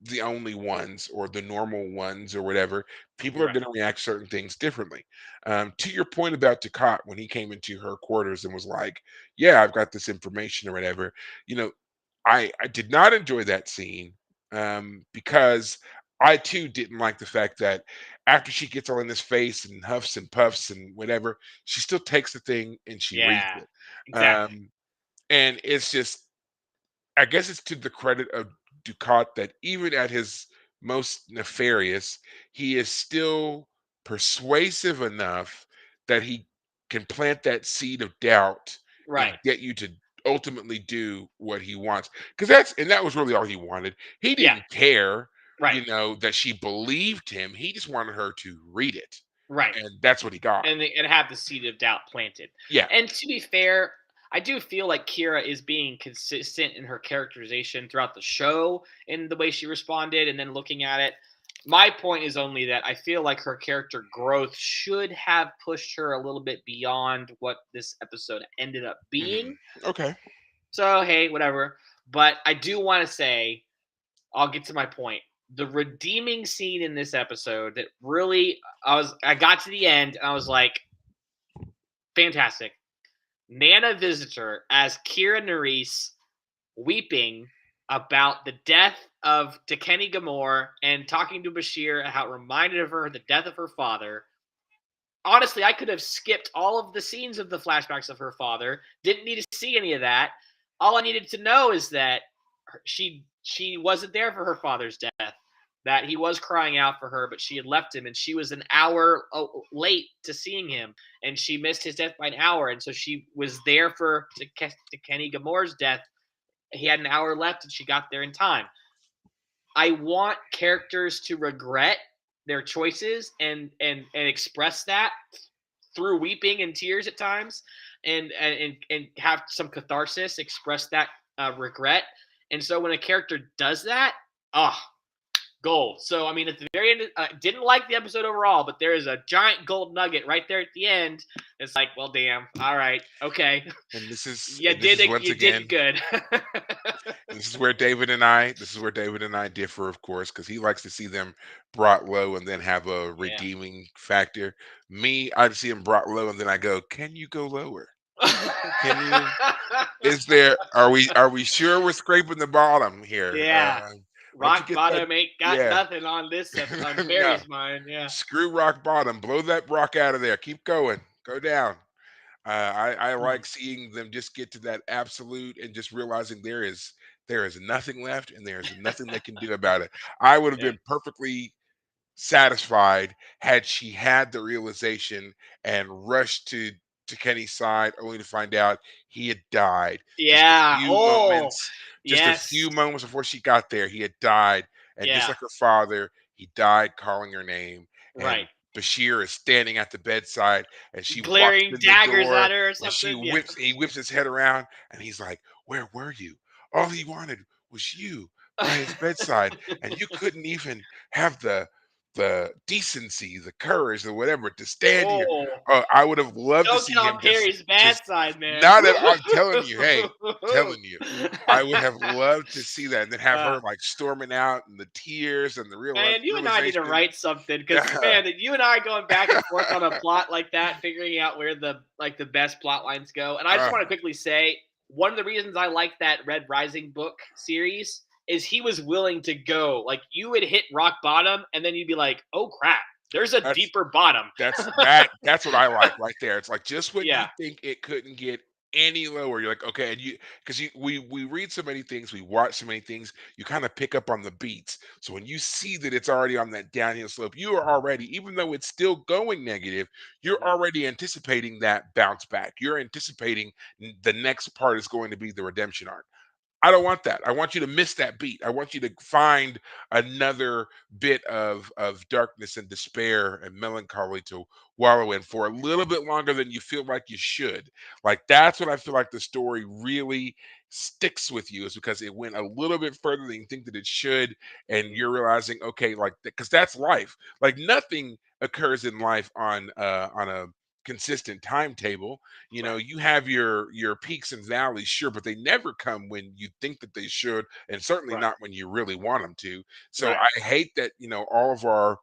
the only ones or the normal ones or whatever. People are Right. going to react certain things differently. To your point about Ducat, when he came into her quarters and was like, "Yeah, I've got this information or whatever," you know, I did not enjoy that scene because I too didn't like the fact that after she gets all in his face and huffs and puffs and whatever, she still takes the thing and she reads Yeah. it. Exactly. Um, and it's just I guess it's to the credit of Ducat that even at his most nefarious, he is still persuasive enough that he can plant that seed of doubt Right. and get you to ultimately do what he wants. Because that was really all he wanted. He Yeah. didn't care, Right. that she believed him. He just wanted her to read it. Right. And that's what he got. And have the seed of doubt planted. Yeah. And to be fair, I do feel like Kira is being consistent in her characterization throughout the show in the way she responded and then looking at it. My point is only that I feel like her character growth should have pushed her a little bit beyond what this episode ended up Mhm. being. Okay. So, hey, whatever. But I do want to say I'll get to my point. The redeeming scene in this episode that really I got to the end and I was like, fantastic. Nana Visitor as Kira Nerys weeping about the death of Tekeni Gamor and talking to Bashir and how it reminded of her the death of her father. Honestly, I could have skipped all of the scenes of the flashbacks of her father. Didn't need to see any of that. All I needed to know is that she wasn't there for her father's death. That he was crying out for her, but she had left him, and she was an hour late to seeing him, and she missed his death by an hour, and so she was there to Kenny Gamor's death. He had an hour left, and she got there in time. I want characters to regret their choices and express that through weeping and tears at times, and have some catharsis, express that regret. And so when a character does that, oh, gold. So I mean, at the very end, didn't like the episode overall, but there is a giant gold nugget right there at the end. It's like, well, damn. All right, okay, And this is you and this did is it. once You did again, good. and this is where David and I differ, of course, because he likes to see them brought low and then have a Yeah. redeeming factor. Me, I see them brought low and then I go, can you go lower? Can you? Is there? Are we sure we're scraping the bottom here? Yeah. Why don't you Rock get that? bottom ain't got Yeah, nothing on this on no. Barry's mind. Yeah. Screw rock bottom. Blow that rock out of there. Keep going. Go down. I Mm, like seeing them just get to that absolute and just realizing there is nothing left and there is nothing they can do about it. I would have yeah. been perfectly satisfied had she had the realization and rushed to Kenny's side only to find out he had died Yeah. Oh, just a yes. few moments before she got there he had died, and just Yeah. like her father he died calling her name, Right. and Bashir is standing at the bedside and she walks Glaring in the daggers at door her or and she something. Yeah. whips he whips his head around and he's like, where were you? All he wanted was you by his bedside, and you couldn't even have the decency, the courage, or whatever to stand here. Oh, I would have loved to don't get see on him Perry's bad just side, man. now that I'm telling you, hey, telling you, I would have loved to see that and then have uh, her like storming out and the tears and the Man, you and I need to realization. write something because man, you and I going back and forth on a plot like that, figuring out where the best plot lines go. And I just uh, want to quickly say one of the reasons I like that Red Rising book series is he was willing to go. Like you would hit rock bottom, and then you'd be like, "Oh crap, there's a that's deeper bottom." that's what I like right there. It's like just when you Yeah, think it couldn't get any lower, you're like, okay, and you because you we read so many things, we watch so many things, you kind of pick up on the beats. So when you see that it's already on that downhill slope, you are already, even though it's still going negative, you're mhm, already anticipating that bounce back. You're anticipating the next part is going to be the redemption arc. I don't want that. I want you to miss that beat. I want you to find another bit of darkness and despair and melancholy to wallow in for a little bit longer than you feel like you should. Like that's what I feel like the story really sticks with you, is because it went a little bit further than you think that it should, and mhm, you're realizing, okay, like because that's life. Like nothing occurs in life on a consistent timetable. right, You have your peaks and valleys, sure, but they never come when you think that they should, and certainly right, not when you really want them to. So right, I hate that, all of our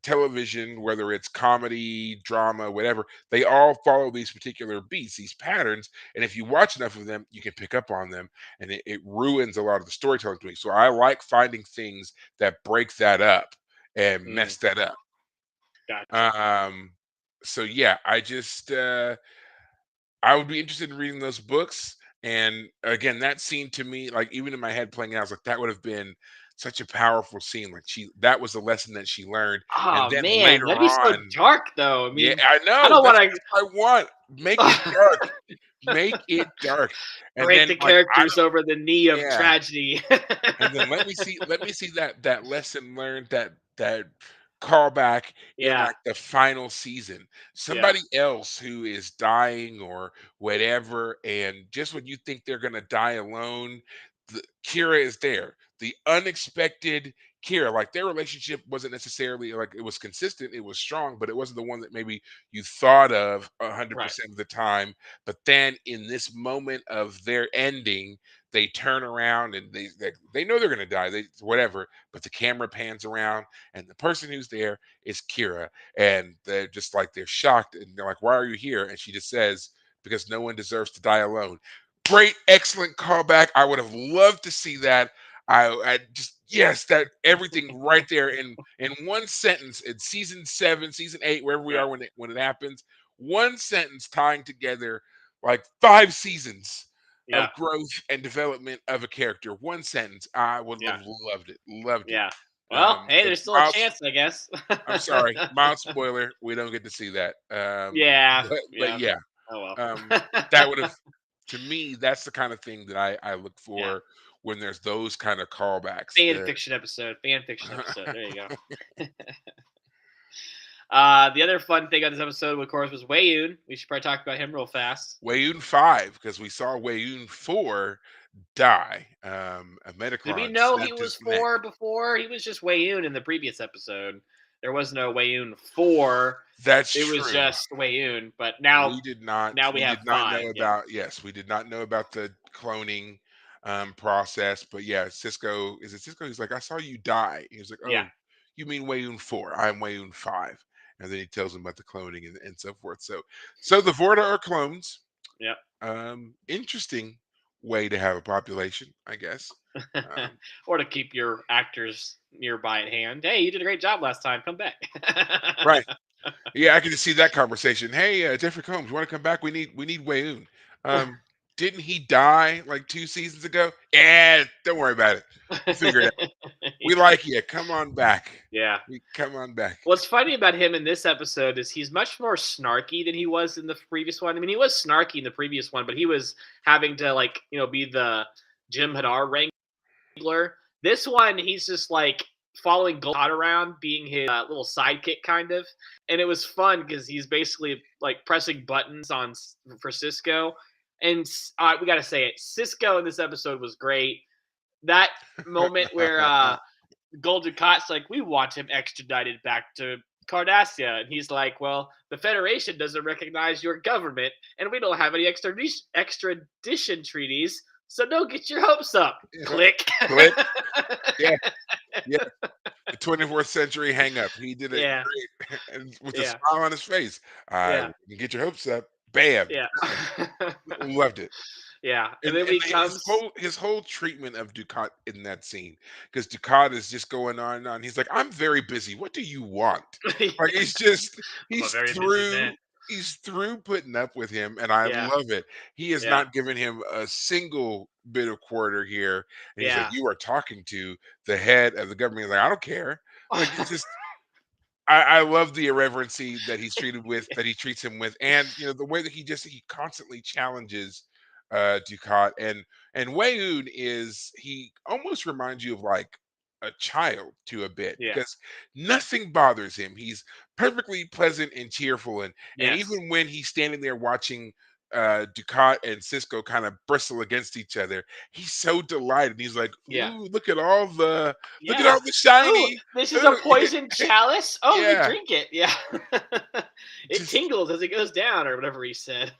television, whether it's comedy, drama, whatever, they all follow these particular beats, these patterns, and if you watch enough of them you can pick up on them, and it ruins a lot of the storytelling to me. So I like finding things that break that up and mm, mess that up. gotcha. um so yeah, I would be interested in reading those books. And again, that scene to me, like even in my head playing out, I was like, that would have been such a powerful scene. Like that was the lesson that she learned. And Oh then man, later that'd be so on, dark though. I yeah, mean, I I know. don't That's want that's what I want. Make it to dark. Make it dark. And break then the like I characters don't over the knee of yeah. tragedy. And then let me see that lesson learned, that callback in Yeah, like the final season. yeah, Somebody else who is dying or whatever, and just when you think they're gonna die alone, Kira is there. The unexpected Kira, like their relationship wasn't necessarily like it was consistent, it was strong, but it wasn't the one that maybe you thought of a hundred right, percent of the time. But then in this moment of their ending, they turn around and they know they're gonna die, they whatever, but the camera pans around and the person who's there is Kira, and they're just like they're shocked and they're like, "Why are you here?" And she just says, "Because no one deserves to die alone." Great, excellent callback. I would have loved to see that. I just yes, that everything right there in one sentence in season 7, season 8, wherever we right. are when it happens. One sentence tying together like 5 seasons Yeah, of growth and development of a character. One sentence. I would yeah, have loved it. Loved it. yeah. Well, hey, So there's still a miles chance, I guess. I'm sorry, mild spoiler, we don't get to see that. Yeah, But yeah. yeah, Oh um, well. that would have to me, that's the kind of thing that I look Yeah. for when there's those kind of callbacks. Fan The fiction episode. Fan fiction episode. There you go. The other fun thing on this episode, of course, was Wayoon. We should probably talk about him real fast. Wayun 5, because we saw Wayun 4 die. A Did we Metacron know he snapped was his neck. 4 before? He was just Wayoon in the previous episode. There was no Wayoon 4. That's It was true. just Wayoon, but now we We have did not know 5, yeah. about yes, we did not know about the cloning process, but yeah, Cisco is it Cisco? He's like, I saw you die. He was like, Yeah. oh, you mean Wayun 4? I'm Wayun 5. And then he tells him about the cloning and so forth. So the Vorta are clones. Yep. Interesting way to have a population, I guess. Um, Or to keep your actors nearby at hand. Hey, you did a great job last time. Come back. right. Yeah, I can just see that conversation. Hey, Jeffrey Combs, you want to come back? We need Wayoon. Um, didn't he die like 2 seasons ago? Yeah, don't worry about it. We'll figure it out. We Yeah. like you. Come on back. Yeah. We come on back. What's funny about him in this episode is he's much more snarky than he was in the previous one. I mean, he was snarky in the previous one, but he was having to be the Jim Hadar wrangler. This one, he's just like following Gold around, being his little sidekick kind of. And it was fun because he's basically like pressing buttons on for Cisco. And we got to say it, Cisco in this episode was great. That moment where Gul Dukat's like, we want him extradited back to Cardassia. And he's like, well, the Federation doesn't recognize your government, and we don't have any extradition treaties, so don't get your hopes up. Yeah, Click. click. Yeah, yeah. The 24th century hang up. He did it Yeah, great and with a yeah, smile on his face. I yeah, get your hopes up. Bam. yeah. Loved it. Yeah. And And then and he his comes. whole treatment of Ducat in that scene, because Ducat is just going on and on. He's like, "I'm very busy. What do you want?" Like Yeah, I'm a he's very busy man. through putting up with him, and I Yeah, love it. He has yeah, not given him a single bit of quarter here, and he's like, yeah. "You are talking to the head of the government." He's like, "I don't care." Like it's just I love the irreverency that he's treated with, that he treats him with, and the way that he constantly challenges Ducat and Wayoon is he almost reminds you of like a child to a bit Yeah. because nothing bothers him. He's perfectly pleasant and cheerful, and Yes. even when he's standing there watching Ducat and Cisco kind of bristle against each other, he's so delighted. He's like, Yeah. "Ooh, look at Yeah. all the Oh, shiny." this is a Ooh, poison chalice. Oh, let me yeah, drink it. Yeah. It just tingles as it goes down, or whatever he said.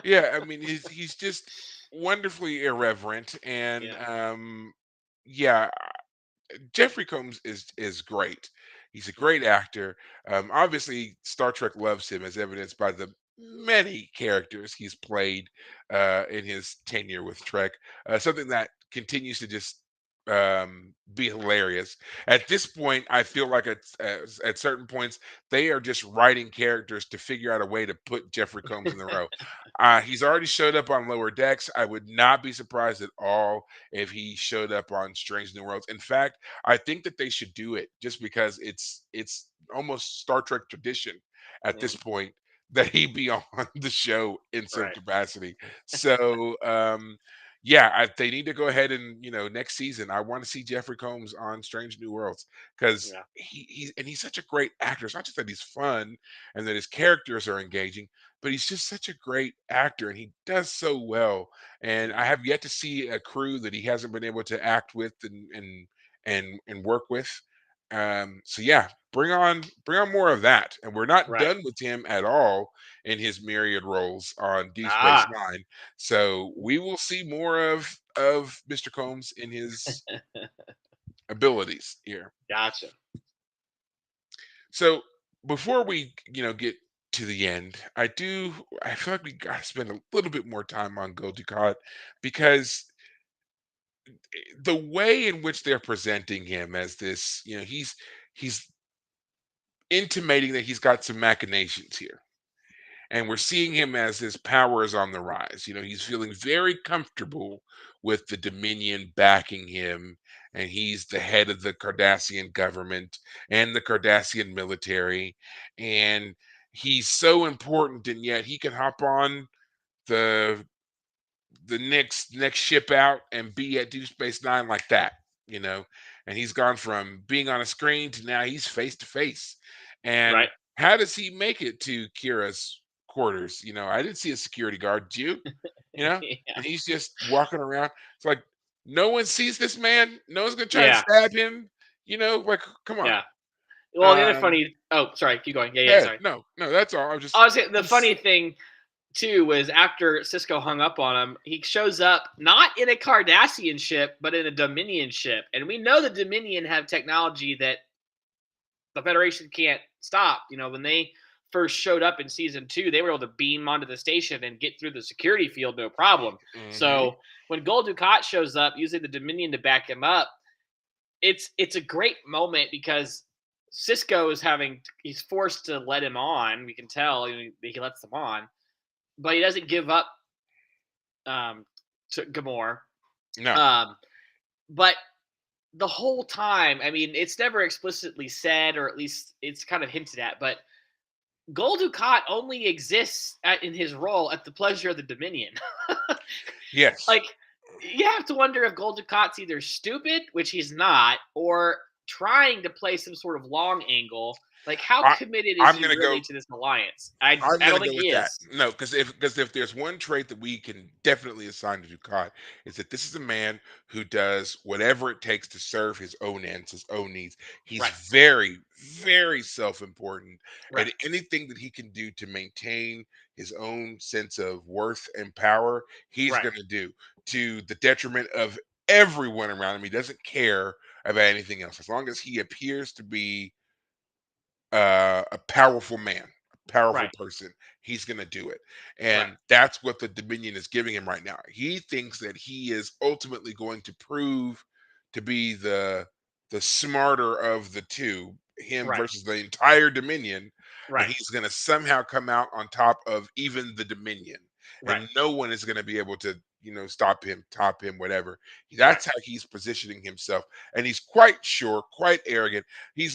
yeah. I mean, he's just wonderfully irreverent, and Yeah. yeah, Jeffrey Combs is great. He's a Yeah. great actor. Obviously, Star Trek loves him, as evidenced by the many characters he's played in his tenure with Trek. Something that continues to just be hilarious. At this point, I feel like at certain points they are just writing characters to figure out a way to put Jeffrey Combs in the row. He's already showed up on Lower Decks. I would not be surprised at all if he showed up on Strange New Worlds. In fact, I think that they should do it just because it's almost Star Trek tradition at this Mm, point that he be on the show in some right. capacity. So yeah, they need to go ahead and next season I want to see Jeffrey Combs on Strange New Worlds because Yeah. he's such a great actor. It's not just that he's fun and that his characters are engaging, but he's just such a great actor and he does so well. And Yeah. I have yet to see a crew that he hasn't been able to act with and work with. So yeah, bring on more of that. And we're not Right. done with him at all in his myriad roles on Deep Space Ah. Nine. So we will see more of Mr. Combs in his abilities here. Gotcha. So before we get to the end, I feel like we gotta spend a little bit more time on Gul Dukat because the way in which they're presenting him as this, he's intimating that he's got some machinations here. And we're seeing him as his power is on the rise. He's feeling very comfortable with the Dominion backing him, and he's the head of the Cardassian government and the Cardassian military, and he's so important, and yet he can hop on the next ship out and be at Deep Space Nine like that, you know. And he's gone from being on a screen to now he's face to face. And Right. how does he make it to Kira's quarters? I didn't see a security guard. Did you? you know, Yeah. and he's just walking around. It's like no one sees this man. No one's gonna try and Yeah. stab him. Like come on. Yeah. Well, the other Um, funny. Oh, sorry. Keep going. Yeah. Yeah. yeah, Sorry. no, no, that's all. I was just I was the he's funny thing too was after Cisco hung up on him, he shows up not in a Cardassian ship, but in a Dominion ship, and we know the Dominion have technology that the Federation can't stop. When they first showed up in season two, they were able to beam onto the station and get through the security field no problem. hmm So when Gul Dukat shows up using the Dominion to back him up, it's a great moment because Cisco is he's forced to let him on. We can tell he lets them on, but he doesn't give up um, to Gamor. no, Um, but the whole time, I mean, it's never explicitly said, or at least it's kind of hinted at, but Gul Dukat only exists in his role at the pleasure of the Dominion. yes. Like, you have to wonder if Gul Dukat's either stupid, which he's not, or trying to play some sort of long angle. Like, how I, committed is I'm he gonna go. really to this alliance? I I'm I gonna don't go think with he that. is. No, because if there's one trait that we can definitely assign to Ducat, is that this is a man who does whatever it takes to serve his own ends, his own needs. He's Right, very, very self-important, right, and anything that he can do to maintain his own sense of worth and power, he's right, gonna do to the detriment of everyone around him. He doesn't care about anything else as long as he appears to be a powerful man, a powerful right, person, he's going to do it. right, And that's what the Dominion is giving him right now. He thinks that he is ultimately going to prove to be the smarter of the two, him right, versus the entire Dominion, and right, he's going to somehow come out on top of even the Dominion. right, And no one is going to be able to, stop him, top him, whatever. right, That's how he's positioning himself. And he's quite sure, quite arrogant. He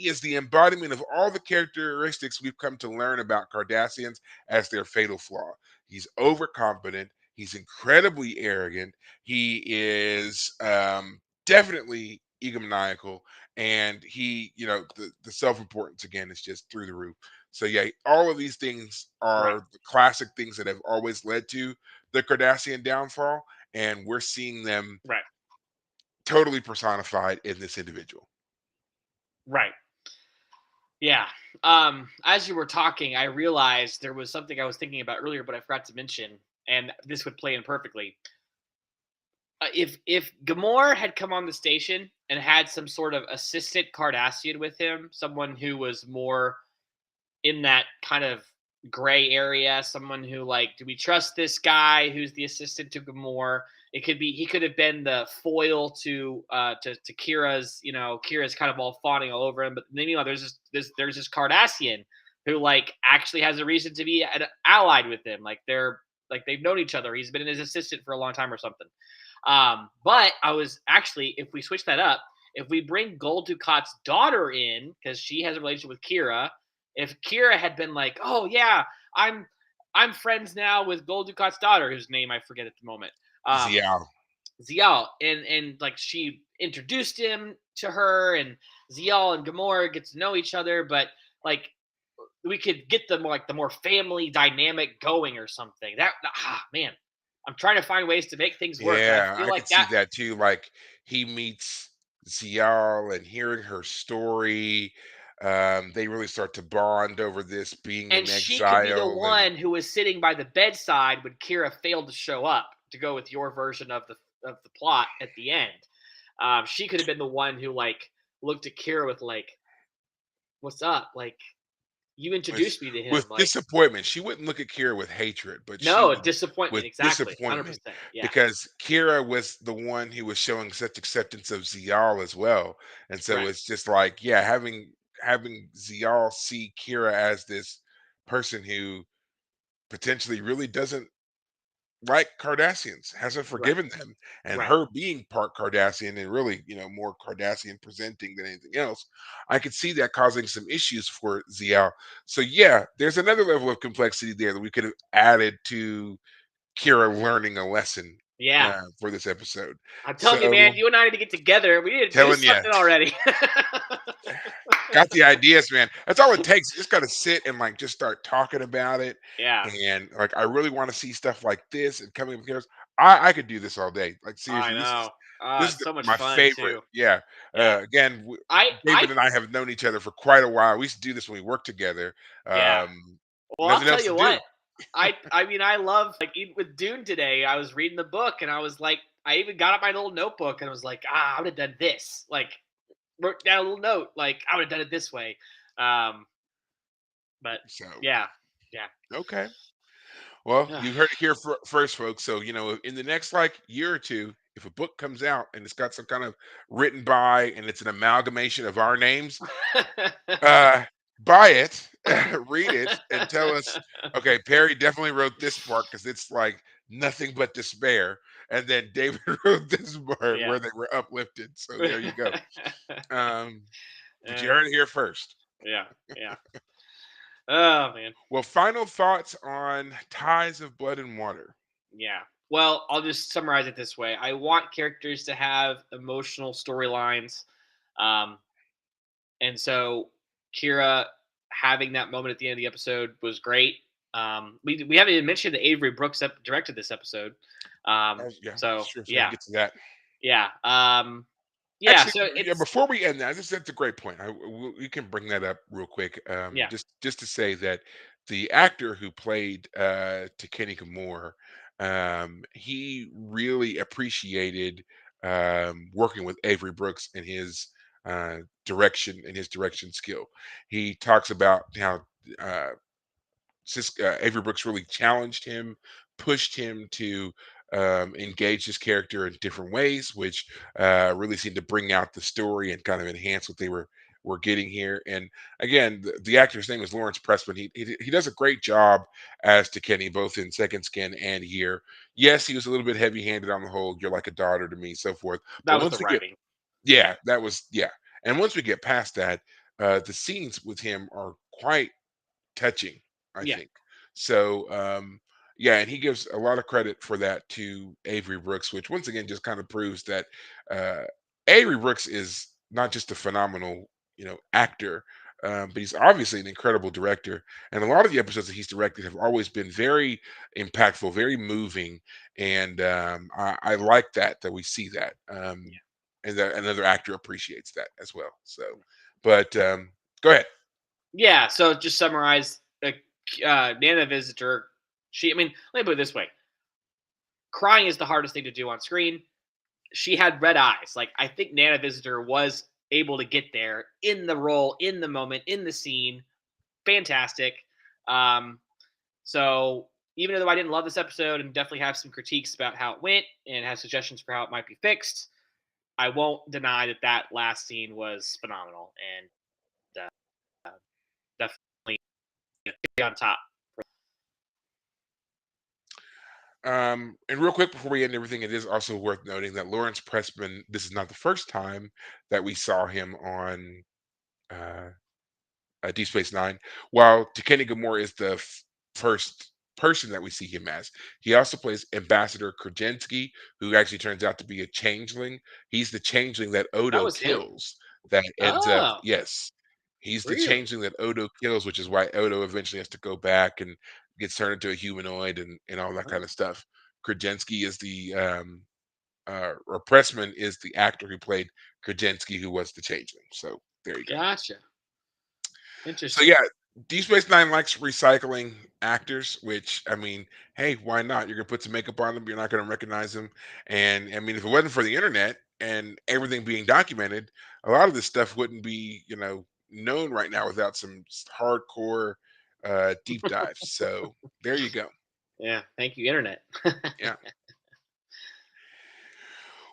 is the embodiment of all the characteristics we've come to learn about Cardassians as their fatal flaw. He's overconfident. He's incredibly arrogant. He is definitely egomaniacal, and the self-importance again is just through the roof. So yeah, all of these things right, are the classic things that have always led to the Cardassian downfall, and we're seeing them right, totally personified in this individual. right. Yeah. As you were talking, I realized there was something I was thinking about earlier, but I forgot to mention, and this would play in perfectly. If Gamor had come on the station and had some sort of assistant Cardassian with him, someone who was more in that kind of gray area, someone who like, do we trust this guy who's the assistant to Gamor? It could be he could have been the foil to Kira's, Kira's kind of all fawning all over him. But then there's this Cardassian who like actually has a reason to be allied with him. Like they've known each other. He's been his assistant for a long time or something. But I was actually, if we switch that up, if we bring Gul Dukat's daughter in, because she has a relationship with Kira, if Kira had been like, "Oh yeah, I'm I'm friends now with Gul Dukat's daughter, whose name I forget at the moment, um, Zial. Zial," and like she introduced him to her, and Zial and Gamora get to know each other, but like we could get the more family dynamic going or something. Man, I'm trying to find ways to make things work, and I Yeah, feel I like could see that. that too. Like he meets Zial and hearing her story, they really start to bond over this being And in she could be the exile. And one who was sitting by the bedside when Kira failed to show up, to go with your version of the plot at the end. She could have been the one who like looked at Kira with like, "What's up? Like, you with, introduced me to him. with Like, disappointment, she wouldn't look at Kira with hatred, but she no would disappointment. with Exactly, disappointment 100%. Yeah, because Kira was the one who was showing such acceptance of Zial as well. And so right, it's just like, yeah, having Zial see Kira as this person who potentially really doesn't like Cardassians, hasn't right, forgiven them, and right, her being part Cardassian and really, more Cardassian presenting than anything else, I could see that causing some issues for Ziao. So yeah, there's another level of complexity there that we could have added to Kira learning a lesson Yeah. for this episode. I'm telling you, man, So you and I need to get together. We need to do telling you, something already. got the ideas, man. That's all it takes. You just got to sit and like just start talking about it. Yeah, And like, I really want to see stuff like this and coming up with. I could do this all day. Like I seriously, know. this is It's so much my fun favorite. too. Yeah. Yeah. Again, I David and I have known each other for quite a while. We used to do this when we worked together. yeah. Um, Well, I'll nothing tell else to you do. what. I mean, I love like even with Dune today. I was reading the book and I was like, I even got up my little notebook and I was like, I would have done this. Like, wrote down a little note. Like, I would have done it this way. Um, but So yeah, yeah. okay. Well, you heard it here first, folks. So, in the next like year or two, if a book comes out and it's got some kind of written by and it's an amalgamation of our names, uh, buy it, read it, and tell us, okay, Perry definitely wrote this part because it's like nothing but despair. And then David wrote this part Yeah. where they were uplifted. So there you go. Um, but you Uh, heard it here first. yeah, yeah. Oh man. Well, final thoughts on Ties of Blood and Water. Yeah. Well, I'll just summarize it this way. I want characters to have emotional storylines. Um, and so Kira having that moment at the end of the episode was great. We haven't even mentioned that Avery Brooks directed this episode. Yeah, So sure. So we can yeah, get to that. yeah, yeah. Actually, So yeah, it's before we end that, that's a great point. We can bring that up real quick. yeah, Just to say that the actor who played Takeni Moore, he really appreciated working with Avery Brooks and his direction and his direction skill. He talks about how uh, Avery Brooks really challenged him, pushed him to engage his character in different ways, which really seemed to bring out the story and kind of enhance what they were getting here. And again, the actor's name is Lawrence Pressman. He does a great job as to Kenny, both in Second Skin and here. Yes, he was a little bit heavy handed on the whole. You're like a daughter to me, so forth. that But was once the we get writing. yeah, that was yeah. And once we get past that, the scenes with him are quite touching, I Yeah, think. So, yeah, and he gives a lot of credit for that to Avery Brooks, which once again just kind of proves that uh, Avery Brooks is not just a phenomenal, actor, but he's obviously an incredible director. And a lot of the episodes that he's directed have always been very impactful, very moving, and I like that we see that, and that another actor appreciates that as well. So, but go ahead. yeah. So just summarize. Nana Visitor. I mean, let me put it this way: crying is the hardest thing to do on screen. She had red eyes. Like I think Nana Visitor was able to get there in the role, in the moment, in the scene. Fantastic. Um, so even though I didn't love this episode and definitely have some critiques about how it went and have suggestions for how it might be fixed, I won't deny that that last scene was phenomenal and definitely on top. And real quick before we end everything, it is also worth noting that Lawrence Pressman, this is not the first time that we saw him on uh, Deep Space Nine. While Takeni Gamora is the first person that we see him as, he also plays Ambassador Krajensky, who actually turns out to be a changeling. He's the changeling that That Odo was him. kills. That ends up, Oh, yes, he's the really? changeling that Odo kills, which is why Odo eventually has to go back and gets turned into a humanoid and all that Oh, kind of stuff. Krajensky is the or Pressman is the actor who played Krajensky, who was the changeling. So there you go. gotcha. So Interesting. yeah, Deep Space Nine likes recycling actors, which I mean, hey, why not? You're gonna put some makeup on them, you're not gonna recognize them. And I mean, if it wasn't for the internet and everything being documented, a lot of this stuff wouldn't be, known right now without some hardcore deep dives. So there you go. Yeah. Thank you, internet. Yeah.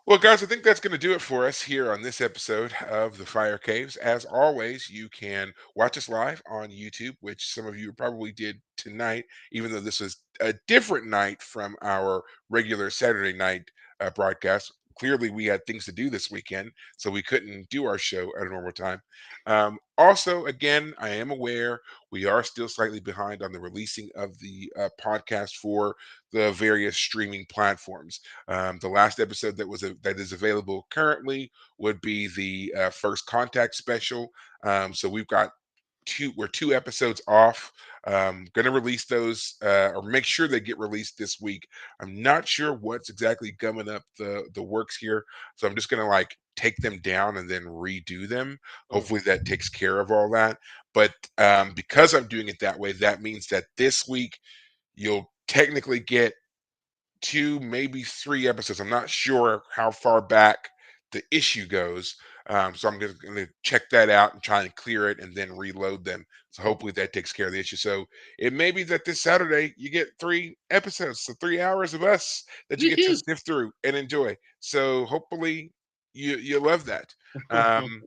Well, guys, I think that's going to do it for us here on this episode of the Fire Caves. As always, you can watch us live on YouTube, which some of you probably did tonight, even though this was a different night from our regular Saturday night broadcast. clearly we had things to do this weekend, so we couldn't do our show at a normal time. Also, again, I am aware we are still slightly behind on the releasing of the podcast for the various streaming platforms. The last episode that is available currently would be the First Contact special. So we've got we're 2 episodes off. Gonna release those or make sure they get released this week. I'm not sure what's exactly gumming up the works here, so I'm just gonna like take them down and then redo them. Mm. Hopefully that takes care of all that. But because I'm doing it that way, that means that this week you'll technically get 2, maybe 3 episodes. I'm not sure how far back the issue goes. So I'm gonna check that out and try and clear it and then reload them. So hopefully that takes care of the issue. So it may be that this Saturday you get 3 episodes, so 3 hours of us that you get to Woohoo! sift through and enjoy. So hopefully you love that. Um,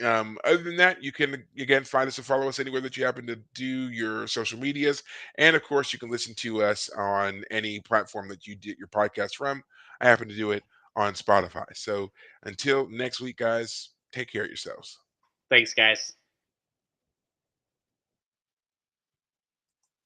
Other than that, you can again find us and follow us anywhere that you happen to do your social medias. And of course, you can listen to us on any platform that you get your podcast from. I happen to do it on Spotify. So until next week, guys, take care of yourselves. Thanks, guys.